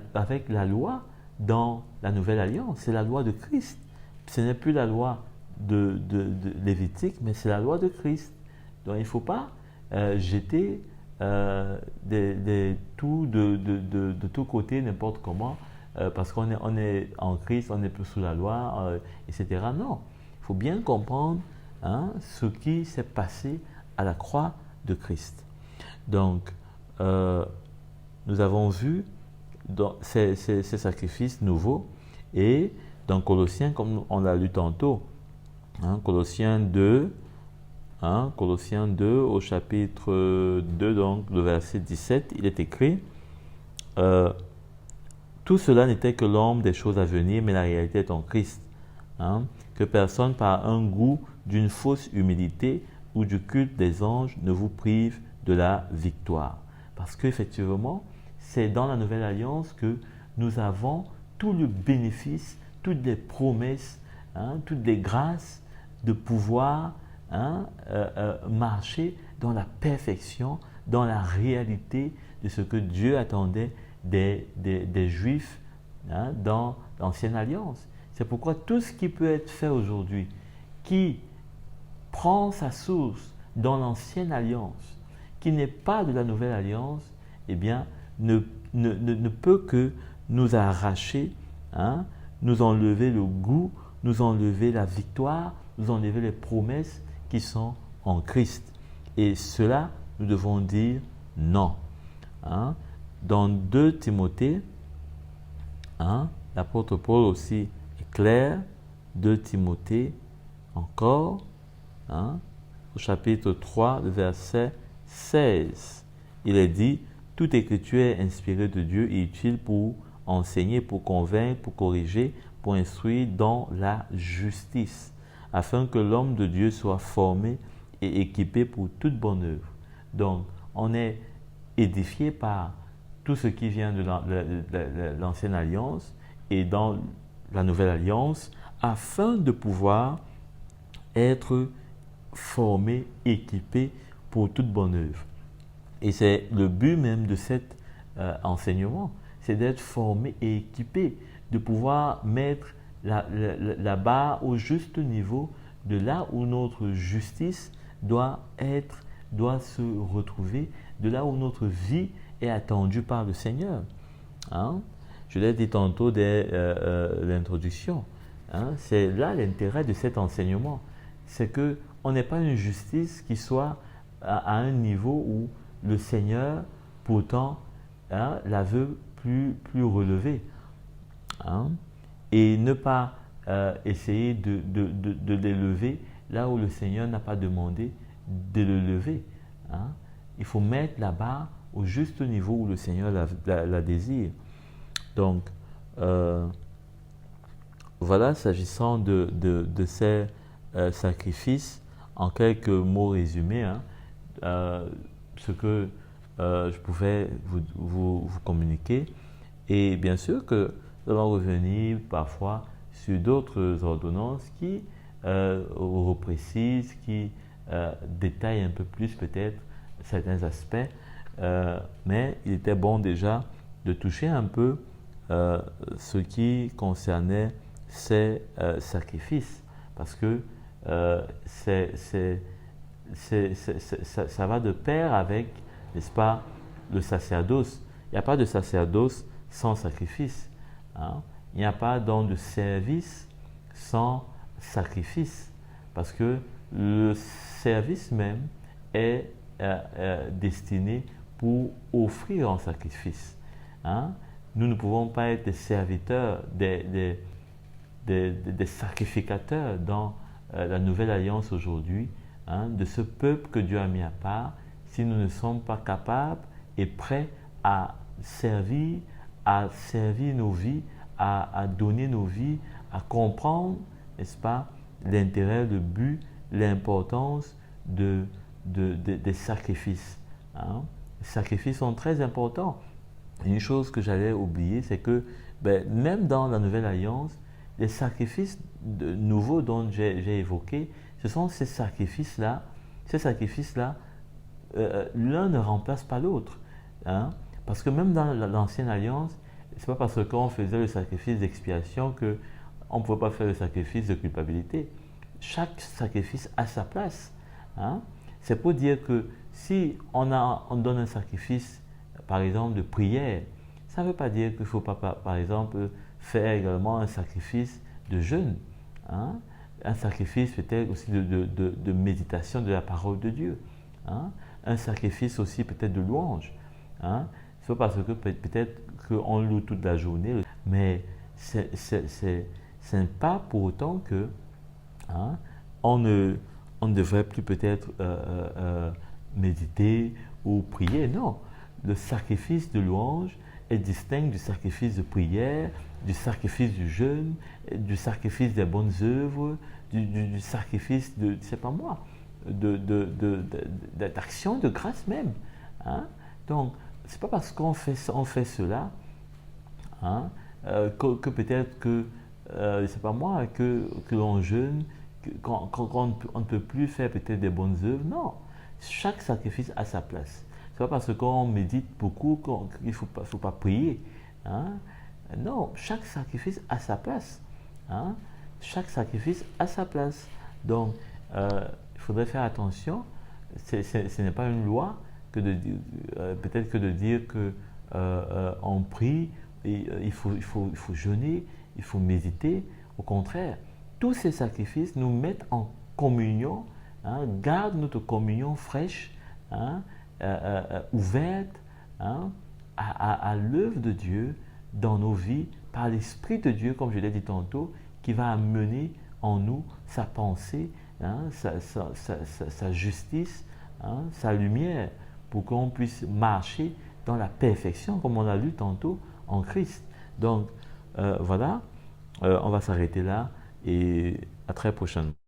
loi dans la nouvelle alliance. C'est la loi de Christ. Ce n'est plus la loi de Lévitique, mais c'est la loi de Christ. Donc il ne faut pas jeter tout de tous côtés, n'importe comment, parce qu'on est en Christ, on n'est plus sous la loi, etc. Non, il faut bien comprendre ce qui s'est passé à la croix de Christ. Donc, nous avons vu ces sacrifices nouveaux et dans Colossiens, comme on l'a lu tantôt, Colossiens 2, au chapitre 2, donc le verset 17, il est écrit tout cela n'était que l'ombre des choses à venir, mais la réalité est en Christ. Que personne par un goût d'une fausse humilité ou du culte des anges ne vous prive de la victoire. Parce qu'effectivement, c'est dans la nouvelle alliance que nous avons tout le bénéfice, toutes les promesses, toutes les grâces de pouvoir marcher dans la perfection, dans la réalité de ce que Dieu attendait des Juifs dans l'ancienne alliance. C'est pourquoi tout ce qui peut être fait aujourd'hui, qui prend sa source dans l'ancienne alliance, qui n'est pas de la nouvelle alliance, eh bien, ne peut que nous arracher, nous enlever le goût, nous enlever la victoire, nous enlever les promesses qui sont en Christ. Et cela, nous devons dire non. Dans 2 Timothée, l'apôtre Paul aussi est clair, 2 Timothée encore, au chapitre 3, le verset 16. Il est dit, toute écriture est inspirée de Dieu et utile pour enseigner, pour convaincre, pour corriger, pour instruire dans la justice, afin que l'homme de Dieu soit formé et équipé pour toute bonne œuvre. Donc, on est édifié par tout ce qui vient de l'ancienne alliance et dans la nouvelle alliance, afin de pouvoir être formé, équipé pour toute bonne œuvre. Et c'est le but même de cet enseignement, c'est d'être formé et équipé, de pouvoir mettre la barre au juste niveau de là où notre justice doit se retrouver, de là où notre vie est attendue par le Seigneur. Hein? Je l'ai dit tantôt dès l'introduction. Hein? C'est là l'intérêt de cet enseignement. C'est qu'on n'ait pas une justice qui soit à un niveau où le Seigneur, pourtant, hein, la veut plus relevée. Hein? Et ne pas essayer de l'élever là où le Seigneur n'a pas demandé de le lever. Hein? Il faut mettre la barre au juste niveau où le Seigneur la désire. Donc, voilà, s'agissant de ces sacrifices, en quelques mots résumés, hein, ce que je pouvais vous communiquer. Et bien sûr que nous allons revenir parfois sur d'autres ordonnances qui reprécisent, qui détaillent un peu plus peut-être certains aspects. Mais il était bon déjà de toucher un peu ce qui concernait ces sacrifices, parce que ça va de pair avec, n'est-ce pas, le sacerdoce. Il n'y a pas de sacerdoce sans sacrifice. Hein? Il n'y a pas donc de service sans sacrifice, parce que le service même est destiné pour offrir en sacrifice. Hein? Nous ne pouvons pas être des serviteurs, des sacrificateurs dans la nouvelle alliance aujourd'hui, hein, de ce peuple que Dieu a mis à part, si nous ne sommes pas capables et prêts à servir nos vies, à donner nos vies, à comprendre, n'est-ce pas, l'intérêt, le but, l'importance des sacrifices. Hein. Les sacrifices sont très importants. Une chose que j'allais oublier, c'est que même dans la nouvelle alliance, les sacrifices nouveaux dont j'ai évoqué, ce sont ces sacrifices-là, l'un ne remplace pas l'autre. Hein? Parce que même dans l'ancienne alliance, ce n'est pas parce qu'on faisait le sacrifice d'expiation qu'on ne pouvait pas faire le sacrifice de culpabilité. Chaque sacrifice a sa place. Hein? C'est pour dire que si on donne un sacrifice, par exemple, de prière, ça ne veut pas dire qu'il ne faut pas, par exemple, faire également un sacrifice de jeûne. Hein? Un sacrifice peut-être aussi de méditation de la parole de Dieu. Hein? Un sacrifice aussi peut-être de louange. Hein? C'est pas parce que peut-être qu'on loue toute la journée, mais c'est pas pour autant que hein, on ne devrait plus peut-être méditer ou prier. Non, le sacrifice de louange est distinct du sacrifice de prière, du sacrifice du jeûne, du sacrifice des bonnes œuvres, du sacrifice de, c'est pas moi, d'action de grâce même. Hein? Donc, c'est pas parce qu'on fait cela hein, que peut-être que, c'est pas moi, que l'on jeûne, qu'on ne peut plus faire peut-être des bonnes œuvres. Non, chaque sacrifice a sa place. C'est pas parce qu'on médite beaucoup qu'il ne faut pas prier. Hein. Non, chaque sacrifice a sa place. Hein. Chaque sacrifice a sa place. Donc, il faudrait faire attention. Ce n'est pas une loi que peut-être que de dire que on prie, et, il faut jeûner, il faut méditer. Au contraire, tous ces sacrifices nous mettent en communion, hein, gardent notre communion fraîche, hein, ouverte hein, à l'œuvre de Dieu dans nos vies par l'Esprit de Dieu, comme je l'ai dit tantôt, qui va amener en nous sa pensée, hein, sa justice, hein, sa lumière, pour qu'on puisse marcher dans la perfection, comme on l'a lu tantôt, en Christ. Donc, voilà, on va s'arrêter là et à très prochainement.